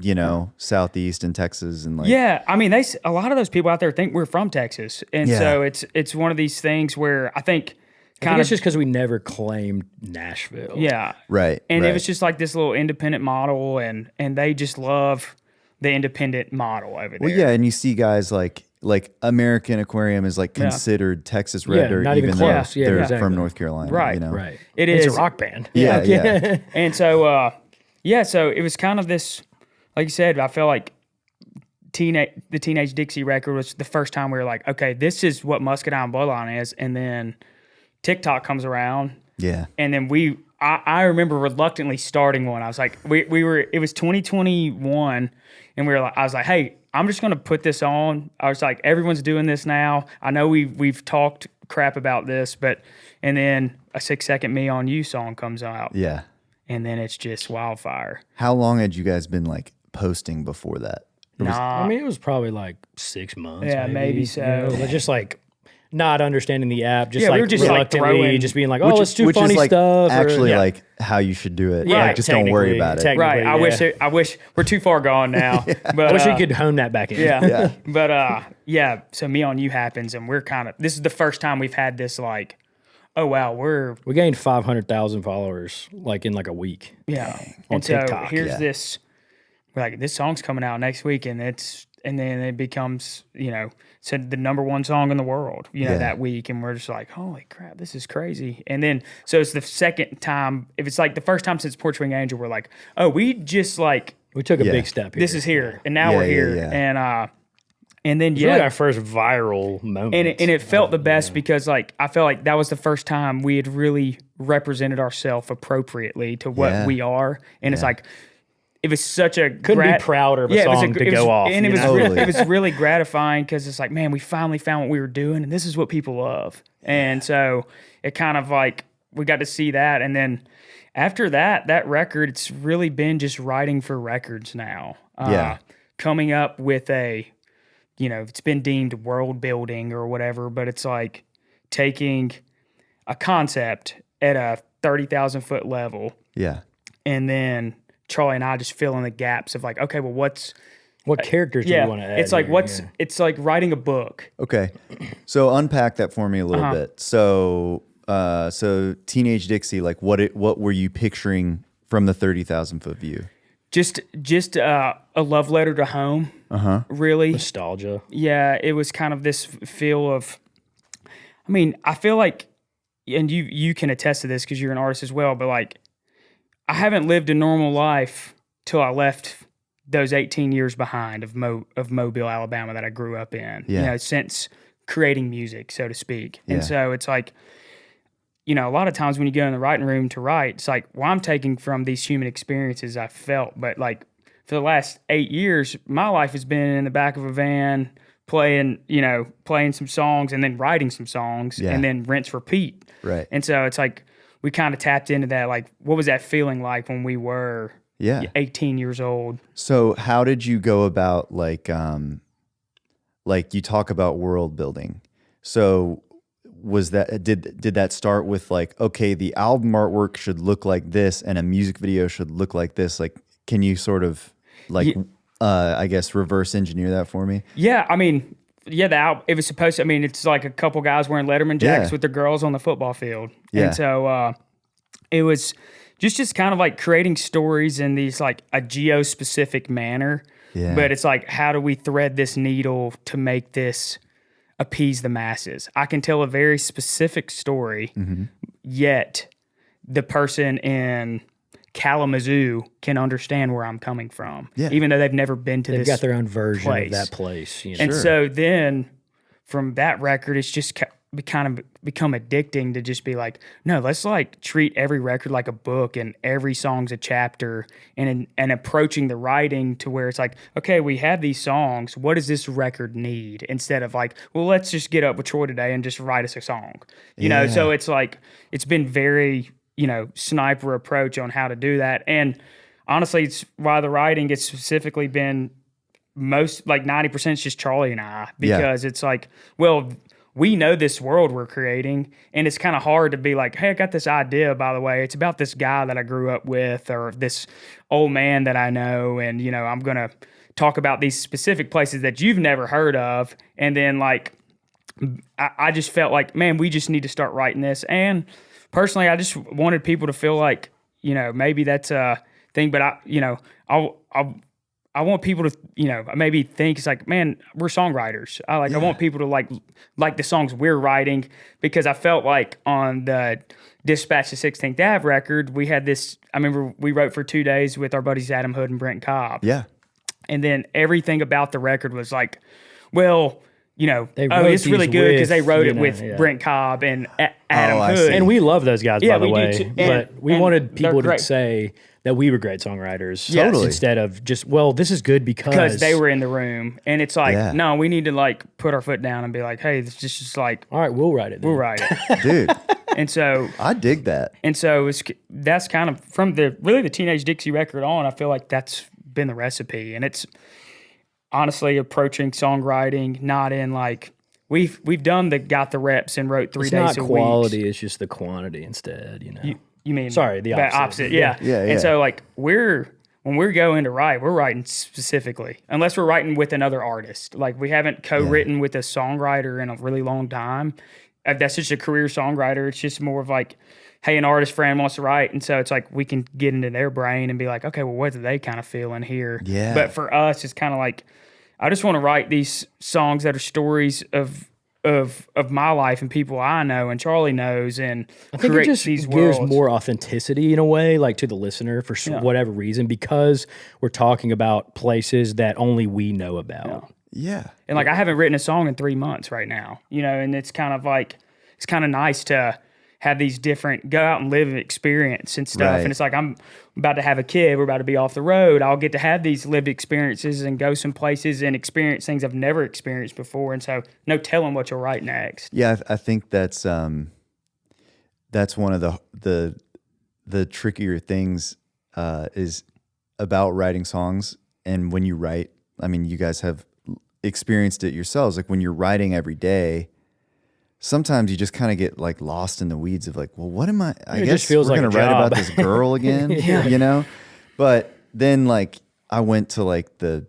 Southeast and Texas and like. Yeah. I mean, a lot of those people out there think we're from Texas. And so it's one of these things where I think I think it's just because we never claimed Nashville. Yeah. Right. And right. it was just like this little independent model, and they just love the independent model over there. Well, yeah, and you see guys like American Aquarium is like considered Texas Red Dirt, not even though close. Yeah, they're exactly. from North Carolina. Right. You know? Right. It's a rock band. Yeah, yeah. And so, so it was kind of this, like you said, I felt like the Teenage Dixie record was the first time we were like, okay, this is what Muscadine Bloodline is. And then TikTok comes around. Yeah. And then I remember reluctantly starting one. I was like, it was 2021, and I was like, hey, I'm just going to put this on. I was like, everyone's doing this now. I know we've talked crap about this, and then a 6 Second Me on You song comes out. Yeah. And then it's just wildfire. How long had you guys been like posting before that? I mean, it was probably like 6 months. Yeah, maybe so. You know, just like not understanding the app, just Yeah, like we were just, like, reluctantly, throwing- just being like, oh, let's do which funny is like stuff. actually or, like how you should do it. Yeah, Like, just don't worry about it. technically, Right. I wish we're too far gone now. But I wish we could hone that back in. Yeah. But so Me on You happens, and this is the first time we've had this like, oh wow, we gained 500,000 followers like in like a week. Yeah. On And so TikTok, here's this, we're like, this song's coming out next week, and then it becomes, the number one song in the world, that week. And we're just like, holy crap, this is crazy. And then, so it's the second time, if it's like the first time since Porch Wing Angel, we're like, oh, we just like, We took a big step here. this is here. And now we're here. Yeah. And then, It's really our first viral moment. and it felt the best because like I felt like that was the first time we had really represented ourselves appropriately to what we are, and it's like it was such a couldn't be prouder of a song to go off, and it was Totally. it was really gratifying because it's like, man, we finally found what we were doing, and this is what people love, and so it kind of like we got to see that, and then after that record, it's really been just writing for records now, coming up with a. It's been deemed world building or whatever, but it's like taking a concept at a 30,000 foot level. Yeah. And then Charlie and I just fill in the gaps of like, okay, well, what characters do you want to add? It's like, here? it's like writing a book. Okay. So unpack that for me a little bit. So, Teenage Dixie, like what were you picturing from the 30,000 foot view? Just a love letter to home. Really. Nostalgia. Yeah, it was kind of this feel of, I mean, I feel like, and you can attest to this because you're an artist as well, but like, I haven't lived a normal life till I left those 18 years behind of Mobile, Alabama that I grew up in, since creating music, so to speak. And so it's like, a lot of times when you go in the writing room to write, it's like, well, I'm taking from these human experiences I felt, but like for the last 8 years, my life has been in the back of a van playing some songs and then writing some songs and then rinse, repeat. Right. And so it's like, we kind of tapped into that. Like, what was that feeling like when we were 18 years old? So how did you go about like you talk about world building. So was that did that start with like, okay, the album artwork should look like this and a music video should look like this? Like, can you sort of like I guess reverse engineer that for me? Yeah, I mean, it was supposed to, I mean, it's like a couple guys wearing Letterman jackets with their girls on the football field. Yeah. And so it was just kind of like creating stories in these like a geo-specific manner. Yeah. But it's like, how do we thread this needle to make this appease the masses? I can tell a very specific story, yet the person in Kalamazoo can understand where I'm coming from, even though they've never been to They've this got their own version place. of that place. You know? And so then from that record, it's just kind of become addicting to just be like, no, let's like treat every record like a book and every song's a chapter, and approaching the writing to where it's like, okay, we have these songs. What does this record need? Instead of like, well, let's just get up with Troy today and just write us a song, you know? So it's like, it's been very, sniper approach on how to do that. And honestly, it's why the writing it's specifically been most like 90% is just Charlie and I, because it's like, well, we know this world we're creating, and it's kind of hard to be like, hey, I got this idea, by the way. It's about this guy that I grew up with or this old man that I know, and, I'm going to talk about these specific places that you've never heard of, and then, like, I just felt like, man, we just need to start writing this. And personally, I just wanted people to feel like, you know, maybe that's a thing, but I want people to, you know, maybe think it's like, man, we're songwriters. I want people to like the songs we're writing, because I felt like on the Dispatch the 16th Ave record, we had this, I remember we wrote for 2 days with our buddies Adam Hood and Brent Cobb. Yeah. And then everything about the record was like, well, you know, it's really good because they wrote it with Brent Cobb and Adam Hood. And we love those guys, by the way. But we wanted people to great. Say that we were great songwriters. Totally. Instead of just, well, this is good because they were in the room. And it's like, no, we need to like put our foot down and be like, hey, it's just like, all right, we'll write it. We'll write it. Dude. And so I dig that. And so that's kind of from the Teenage Dixie record on, I feel like that's been the recipe. And it's honestly approaching songwriting, not in like, we've done got the reps and wrote 3 days a week. It's not quality, it's just the quantity instead, you know. You mean the opposite. Yeah. And so like when we're going to write, we're writing specifically, unless we're writing with another artist. Like we haven't co-written with a songwriter in a really long time. That's just a career songwriter. It's just more of like, hey, an artist friend wants to write. And so it's like we can get into their brain and be like, okay, well, what do they kind of feel in here? Yeah. But for us, it's kind of like, I just want to write these songs that are stories of my life and people I know and Charlie knows, and I think it just gives more authenticity in a way, like to the listener for whatever reason, because we're talking about places that only we know about. Yeah. And like I haven't written a song in 3 months right now, you know, and it's kind of like, it's kind of nice to have these different, go out and live an experience and stuff. Right. And it's like, I'm about to have a kid. We're about to be off the road. I'll get to have these lived experiences and go some places and experience things I've never experienced before. And so no telling what you'll write next. Yeah. I think that's one of the trickier things, is about writing songs. And when you write, I mean, you guys have experienced it yourselves. Like when you're writing every day, sometimes you just kind of get like lost in the weeds of like, well, what am I guess we're going to write about this girl again, you know? But then like I went to like the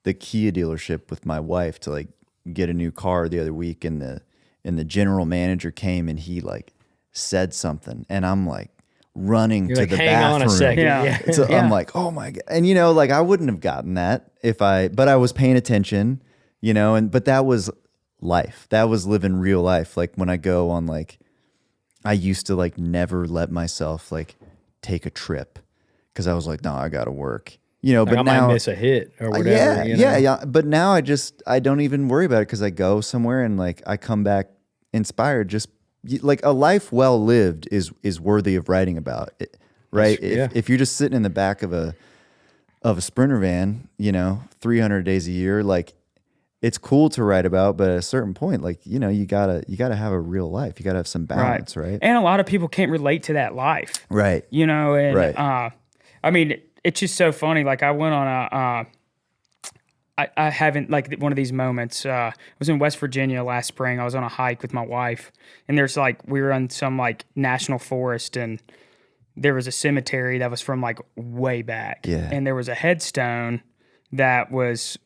Kia dealership with my wife to like get a new car the other week, and the general manager came and he like said something, and I'm like running to the hang bathroom. on a second. So I'm like, oh my God. And you know, like I wouldn't have gotten that but I was paying attention, you know, but that was life. That was living real life. Like when I go on, like, I used to like never let myself like take a trip because I was like, no, I got to work, you know. Like but I now might miss a hit or whatever. Yeah. But now I don't even worry about it because I go somewhere and like I come back inspired. Just like a life well lived is worthy of writing about it, right? If you're just sitting in the back of a Sprinter van, you know, 300 days a year, like, it's cool to write about, but at a certain point, like, you know, you gotta have a real life. You gotta have some balance, right? And a lot of people can't relate to that life, right? You know, and right. I mean, it's just so funny. Like I went on I haven't like one of these moments. I was in West Virginia last spring. I was on a hike with my wife, and there's like we were on some like national forest, and there was a cemetery that was from like way back, and there was a headstone that was.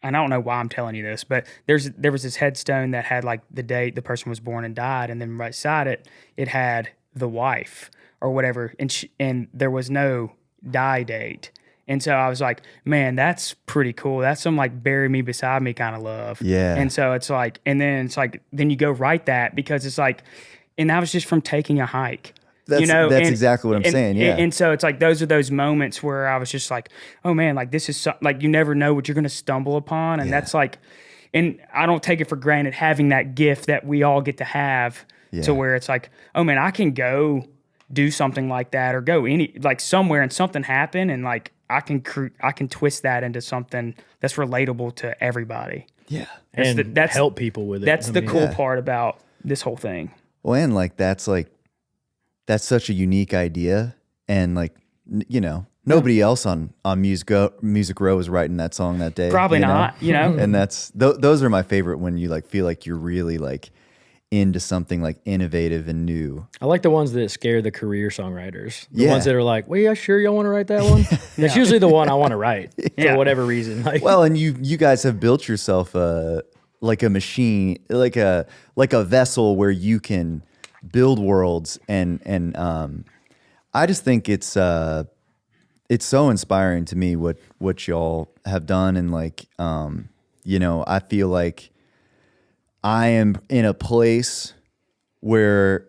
And I don't know why I'm telling you this, but there was this headstone that had like the date the person was born and died, and then right beside it had the wife or whatever, and there was no die date. And so I was like, man, that's pretty cool. That's some like bury me beside me kind of love. Yeah. And so it's like, and then it's like, then you go write that because it's like, and that was just from taking a hike. That's exactly what I'm saying. Yeah. And so it's like, those are those moments where I was just like, oh man, like this is like, you never know what you're going to stumble upon. And that's like, and I don't take it for granted having that gift that we all get to have to where it's like, oh man, I can go do something like that or go like somewhere and something happen. And like, I can twist that into something that's relatable to everybody. Yeah. That's help people with it. That's the cool part about this whole thing. Well, and like, that's such a unique idea, and like, you know, nobody else on Music Row was writing that song that day. Probably not, you know. And those are my favorite, when you like feel like you're really like into something like innovative and new. I like the ones that scare the career songwriters. The ones that are like, well, yeah, sure, y'all want to write that one? That's usually the one I want to write for whatever reason. Like, well, and you guys have built yourself a like a machine, like a vessel where you can build worlds, and I just think it's so inspiring to me what y'all have done, and like I feel like I am in a place where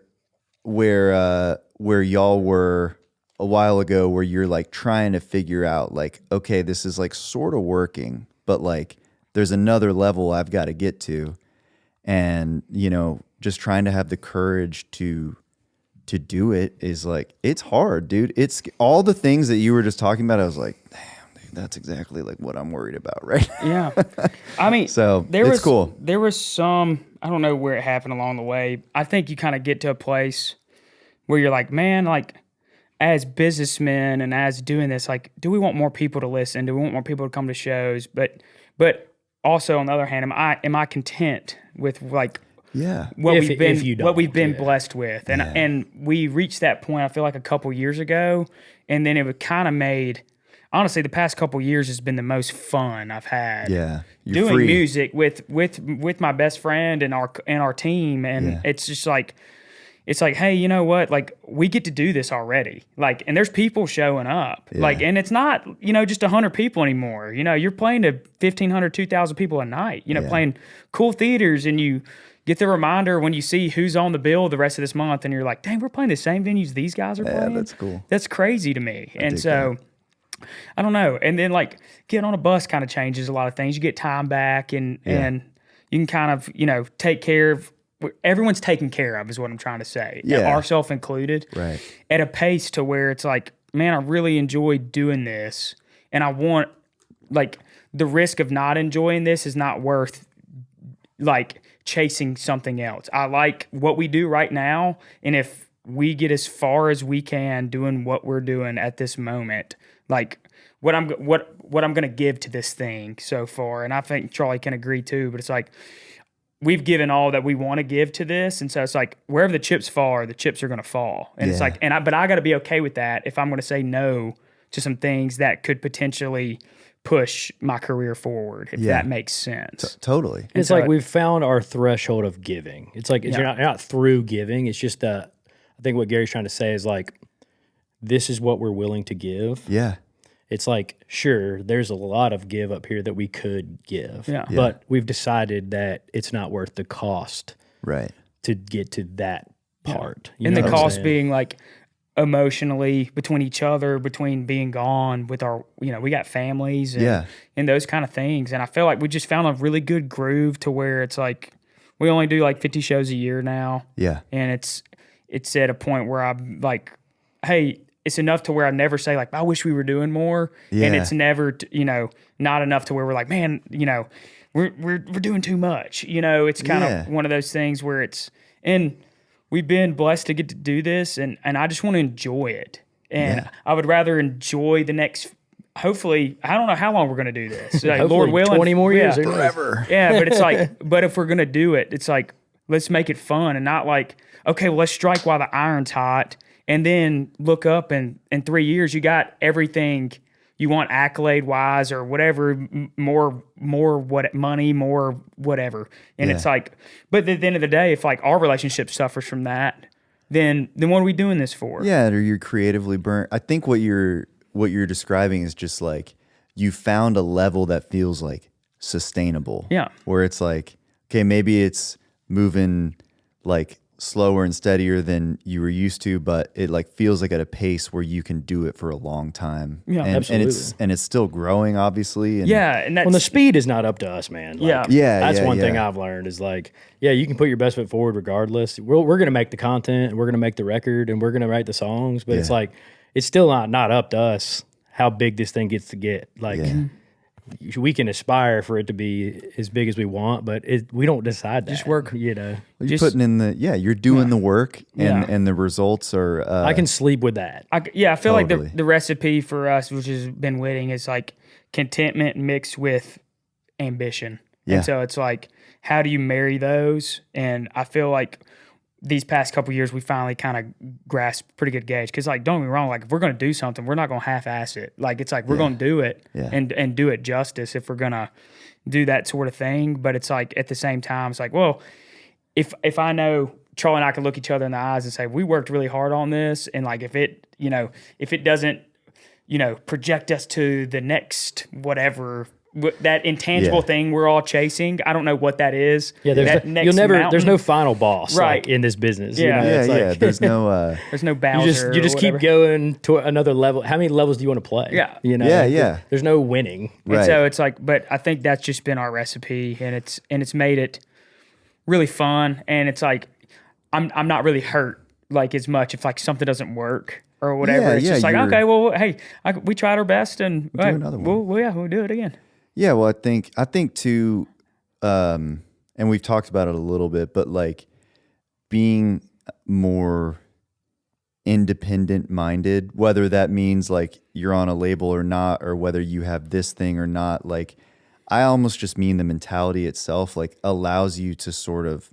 y'all were a while ago, where you're like trying to figure out like, okay, this is like sort of working, but like there's another level I've got to get to, and just trying to have the courage to do it is like, it's hard, dude. It's all the things that you were just talking about. I was like, damn, dude, that's exactly like what I'm worried about, right? Yeah. I mean, so it's cool. There was some, I don't know where it happened along the way. I think you kind of get to a place where you're like, man, like as businessmen and as doing this, like, do we want more people to listen? Do we want more people to come to shows? But also on the other hand, am I content with like what we've been blessed with? And we reached that point, I feel like a couple years ago, and then it kind of made, honestly, the past couple years has been the most fun I've had. Yeah, doing free. Music with my best friend and our team, and it's just like, it's like, hey, you know what? Like, we get to do this already. Like, and there's people showing up. Yeah. Like, and it's not, just 100 people anymore. You're playing to 1,500, 2,000 people a night. Playing cool theaters, and you get the reminder when you see who's on the bill the rest of this month, and you're like, dang, we're playing the same venues these guys are playing. Yeah, that's cool. That's crazy to me. And so, I don't know. And then, like, getting on a bus kind of changes a lot of things. You get time back, and you can kind of, take care of. Everyone's taken care of is what I'm trying to say. Ourselves included. Right. At a pace to where it's like, man, I really enjoy doing this, and I want, like, the risk of not enjoying this is not worth, like, chasing something else. I like what we do right now, and if we get as far as we can doing what we're doing at this moment, like, what I'm going to give to this thing so far, and I think Charlie can agree too, but it's like, we've given all that we want to give to this, and so it's like, wherever the chips fall, the chips are going to fall, and it's like, but I got to be okay with that if I'm going to say no to some things that could potentially push my career forward, if that makes sense. Totally. It's like we've found our threshold of giving. It's like you're not through giving. It's just that I think what Gary's trying to say is like, this is what we're willing to give. Yeah. It's like, sure, there's a lot of give up here that we could give, but we've decided that it's not worth the cost, right, to get to that part. And the cost being like emotionally between each other, between being gone with our, we got families and those kind of things. And I feel like we just found a really good groove to where it's like, we only do like 50 shows a year now. Yeah. And it's at a point where I'm like, hey, it's enough to where I never say like, I wish we were doing more. Yeah. And it's never, not enough to where we're like, man, we're doing too much. It's kind of one of those things where and we've been blessed to get to do this, and I just want to enjoy it. And I would rather enjoy the next, hopefully, I don't know how long we're going to do this. Like, Lord willing, 20 more years. Forever. Yeah, but it's like, but if we're going to do it, it's like, let's make it fun and not like, okay, well, let's strike while the iron's hot. And then look up, and in 3 years, you got everything you want accolade-wise or whatever, more what money, more whatever. And it's like, but at the end of the day, if like our relationship suffers from that, then what are we doing this for? Yeah, or you're creatively burnt. I think what you're describing is just like, you found a level that feels like sustainable. Yeah. Where it's like, okay, maybe it's moving like slower and steadier than you were used to, but it like feels like at a pace where you can do it for a long time. Yeah, absolutely. And it's still growing, obviously. And and that's, the speed is not up to us, man. Like, that's one thing I've learned is like, you can put your best foot forward regardless. We're going to make the content, we're going to make the record, and we're going to write the songs, but it's like, it's still not up to us how big this thing gets to get. Like, we can aspire for it to be as big as we want, but we don't decide that. Just work, You're putting in you're doing the work, and the results are. I can sleep with that. I feel like the recipe for us, which has been winning, is like contentment mixed with ambition. Yeah. And so it's like, how do you marry those? And I feel like these past couple years, we finally kind of grasped pretty good gauge. Because, like, don't get me wrong, like, if we're going to do something, we're not going to half-ass it. Like, it's like we're going to do it and do it justice if we're going to do that sort of thing. But it's like, at the same time, it's like, well, if I know Charlie and I can look each other in the eyes and say, we worked really hard on this, and, like, if it doesn't, project us to the next whatever, that intangible thing we're all chasing. I don't know what that is. Yeah, there's no final boss, right, like, in this business. Yeah. There's no there's no Bowser. You just keep going to another level. How many levels do you want to play? Yeah. There's no winning. Right. And so it's like, but I think that's just been our recipe, and it's made it really fun. And it's like, I'm not really hurt like as much if like something doesn't work or whatever. It's just like, okay, well, hey, we tried our best, and we'll do another one. We'll do it again. Yeah, well, I think too, and we've talked about it a little bit, but like being more independent minded, whether that means like you're on a label or not, or whether you have this thing or not, like I almost just mean the mentality itself, like allows you to sort of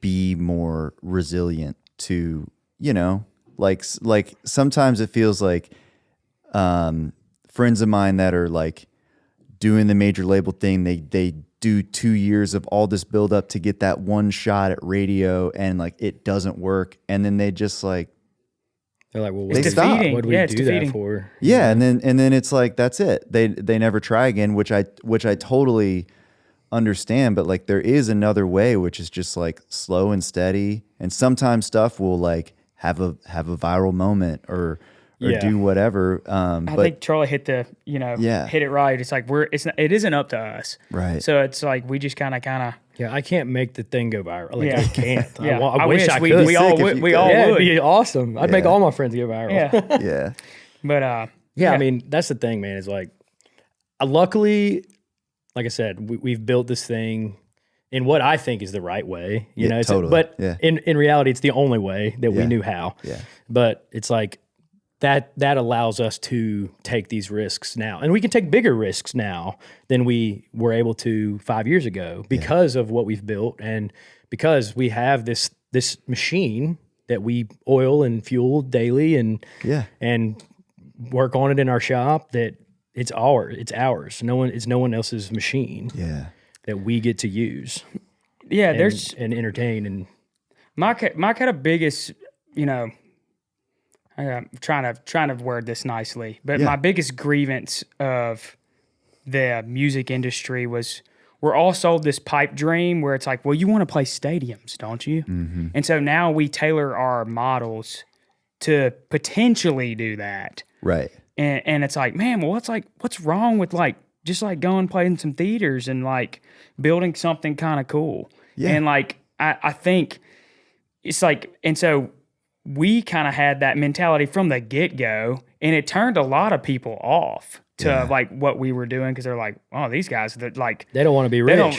be more resilient to, like sometimes it feels like friends of mine that are like doing the major label thing, they do 2 years of all this build up to get that one shot at radio, and like it doesn't work, and then they just like they're like, well, what do we do that for? Yeah, and then it's like that's it. They never try again, which I totally understand, but like there is another way, which is just like slow and steady, and sometimes stuff will like have a viral moment or do whatever. I think Charlie hit hit it right. It's like it isn't up to us, right? So it's like we just kind of. Yeah, I can't make the thing go viral. Like I can't. Yeah. I wish I could. We all would. It'd be awesome. I'd make all my friends go viral. Yeah, yeah. But I mean, that's the thing, man. Is like, luckily, like I said, we've built this thing in what I think is the right way. You know, totally. But in reality, it's the only way that we knew how. Yeah. But it's like that allows us to take these risks now, and we can take bigger risks now than we were able to 5 years ago because of what we've built, and because we have this machine that we oil and fuel daily, and work on it in our shop. That it's ours. It's no one else's machine. Yeah. That we get to use. Yeah, and entertain. And Mike had a biggest, I'm trying to word this nicely, but my biggest grievance of the music industry was we're all sold this pipe dream where it's like, well, you want to play stadiums, don't you? Mm-hmm. And so now we tailor our models to potentially do that. Right. And it's like, man, well, what's wrong with like just like going playing some theaters and like building something kind of cool? Yeah. And like I think it's like, and so we kind of had that mentality from the get-go, and it turned a lot of people off to like what we were doing, because they're like, oh, these guys that like they don't want to be rich. Well,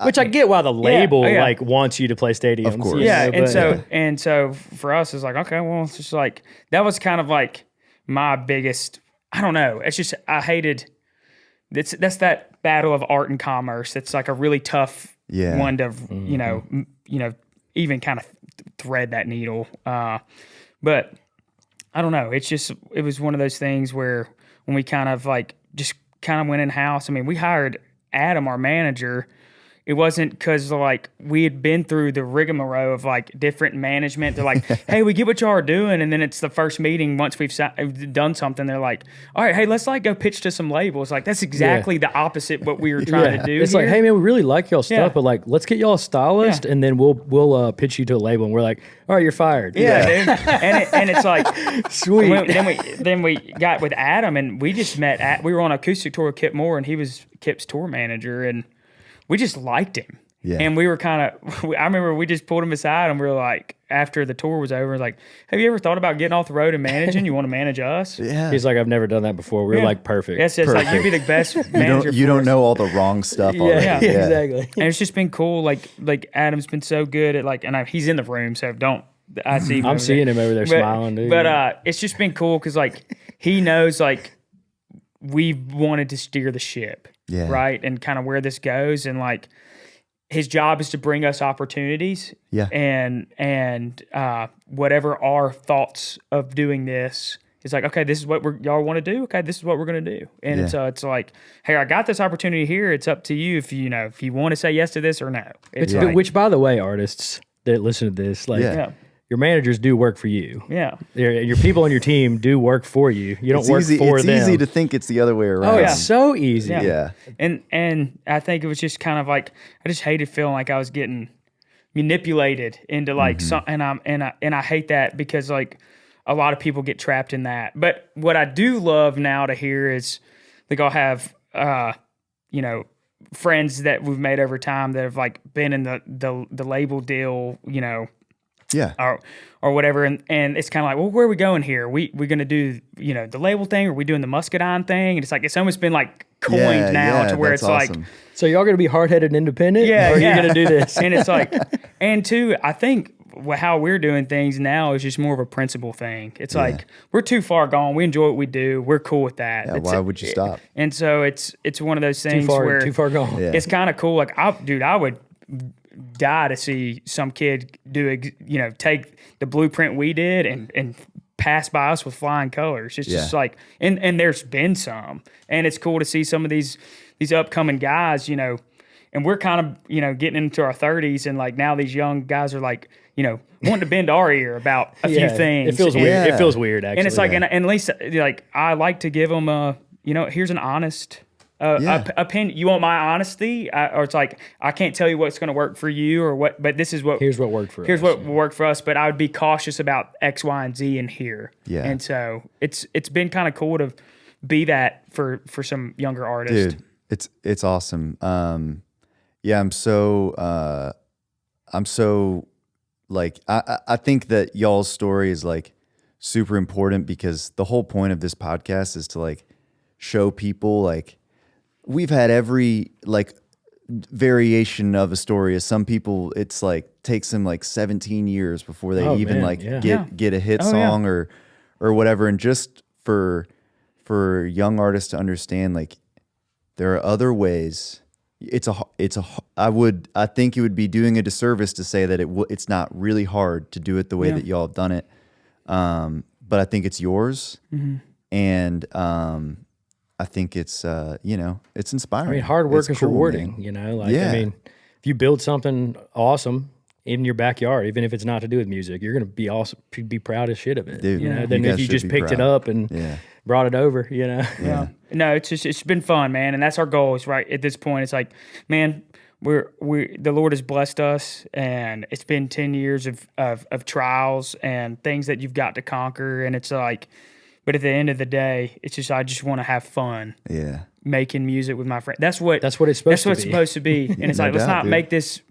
which I get why the label like wants you to play stadiums, of course. And so for us it's like, okay, well, it's just like that was kind of like my biggest, I don't know, it's just I hated that's that battle of art and commerce. It's like a really tough one to even kind of thread that needle. But I don't know. It was one of those things where when we kind of like just kind of went in house. I mean, we hired Adam, our manager. It wasn't because like we had been through the rigmarole of like different management. They're like, hey, we get what y'all are doing. And then it's the first meeting once we've done something. They're like, all right, hey, let's like go pitch to some labels. Like that's exactly the opposite what we were trying to do. It's here. like, hey man, we really like y'all stuff, but like let's get y'all a stylist and then we'll pitch you to a label. And we're like, all right, you're fired. Yeah. Dude. And it's like sweet. Then we got with Adam, and we just met we were on acoustic tour with Kip Moore, and he was Kip's tour manager, and we just liked him. Yeah. And we were I remember we just pulled him aside, and we were like, after the tour was over, like, have you ever thought about getting off the road and managing? You want to manage us? Yeah. He's like, I've never done that before. We were like, perfect. Yes, it's like, you'd be the best manager. You don't know all the wrong stuff already. Yeah, exactly. And it's just been cool. Like Adam's been so good at like, and he's in the room, so I see him. I'm seeing him over there smiling, dude. But it's just been cool because like he knows like we wanted to steer the ship, right, and kind of where this goes, and like his job is to bring us opportunities. Yeah. And whatever our thoughts of doing this, it's like, okay, this is what y'all want to do. Okay, this is what we're going to do. And so it's like, hey, I got this opportunity here. It's up to you if you want to say yes to this or no. Which, by the way, artists that listen to this, like, your managers do work for you. Yeah. Your people on your team do work for you. You don't work for them. It's easy to think it's the other way around. Oh, it's so easy. Yeah. And I think it was just kind of like, I just hated feeling like I was getting manipulated into like some, and I hate that because like a lot of people get trapped in that. But what I do love now to hear is like I'll have friends that we've made over time that have like been in the label deal, or whatever, and it's kind of like, well, where are we going here? We going to do the label thing, or are we doing the Muscadine thing? And it's like it's almost been like coined now to where it's awesome. Like, so y'all going to be hard-headed and independent? Or are you going to do this? And it's like, and two, I think how we're doing things now is just more of a principle thing. It's like we're too far gone. We enjoy what we do. We're cool with that. Yeah, why would you stop? And so it's one of those things where too far gone. It's kind of cool. Like I would die to see some kid take the blueprint we did and pass by us with flying colors. It's just like, and there's been some, and it's cool to see some of these upcoming guys, and we're kind of, getting into our 30s, and like now these young guys are like, wanting to bend our ear about a few things. It feels weird. It feels weird, actually. And it's like, and at least like I like to give them here's an honest opinion. You want my honesty, or it's like I can't tell you what's going to work for you or what, but this is what here's what worked for us. Here's what worked for us. But I would be cautious about X, Y, and Z in here. Yeah. And so it's been kind of cool to be that for some younger artists. Dude, it's awesome. I'm so like I think that y'all's story is like super important because the whole point of this podcast is to like show people like we've had every like variation of a story. As some people, it's like takes them like 17 years before they get a hit song or whatever. And just for young artists to understand, like there are other ways. I think it would be doing a disservice to say that it's not really hard to do it the way that y'all have done it. But I think it's yours. Mm-hmm. And I think it's it's inspiring. I mean, hard work is rewarding, man. I mean, if you build something awesome in your backyard, even if it's not to do with music, you're going to be proud as shit of it. Dude, then if you just picked it up and brought it over, No, it's been fun, man. And that's our goal is right at this point. It's like, man, the Lord has blessed us, and it's been 10 years of trials and things that you've got to conquer. And it's like, but at the end of the day, it's just I just want to have fun. Yeah, making music with my friend. That's what it's supposed to be. And it's like, let's not make this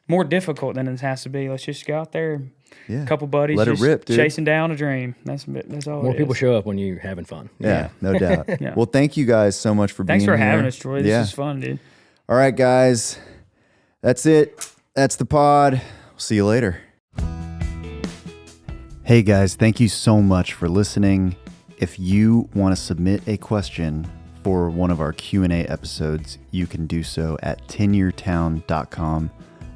more difficult than it has to be. Let's just go out there. A couple buddies, let it rip, dude. Chasing down a dream. That's all. More people show up when you're having fun. Yeah, no doubt. Well, thank you guys so much for being here. Thanks for having us, Troy. This is fun, dude. All right, guys. That's it. That's the pod. We'll see you later. Hey, guys. Thank you so much for listening. If you want to submit a question for one of our Q&A episodes, you can do so at tenuretowne.com.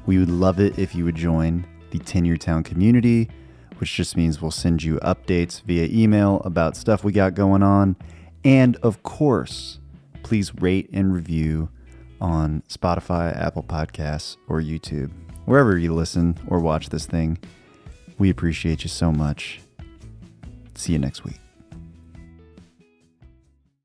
We would love it if you would join the Tenure Town community, which just means we'll send you updates via email about stuff we got going on. And of course, please rate and review on Spotify, Apple Podcasts, or YouTube. Wherever you listen or watch this thing, we appreciate you so much. See you next week.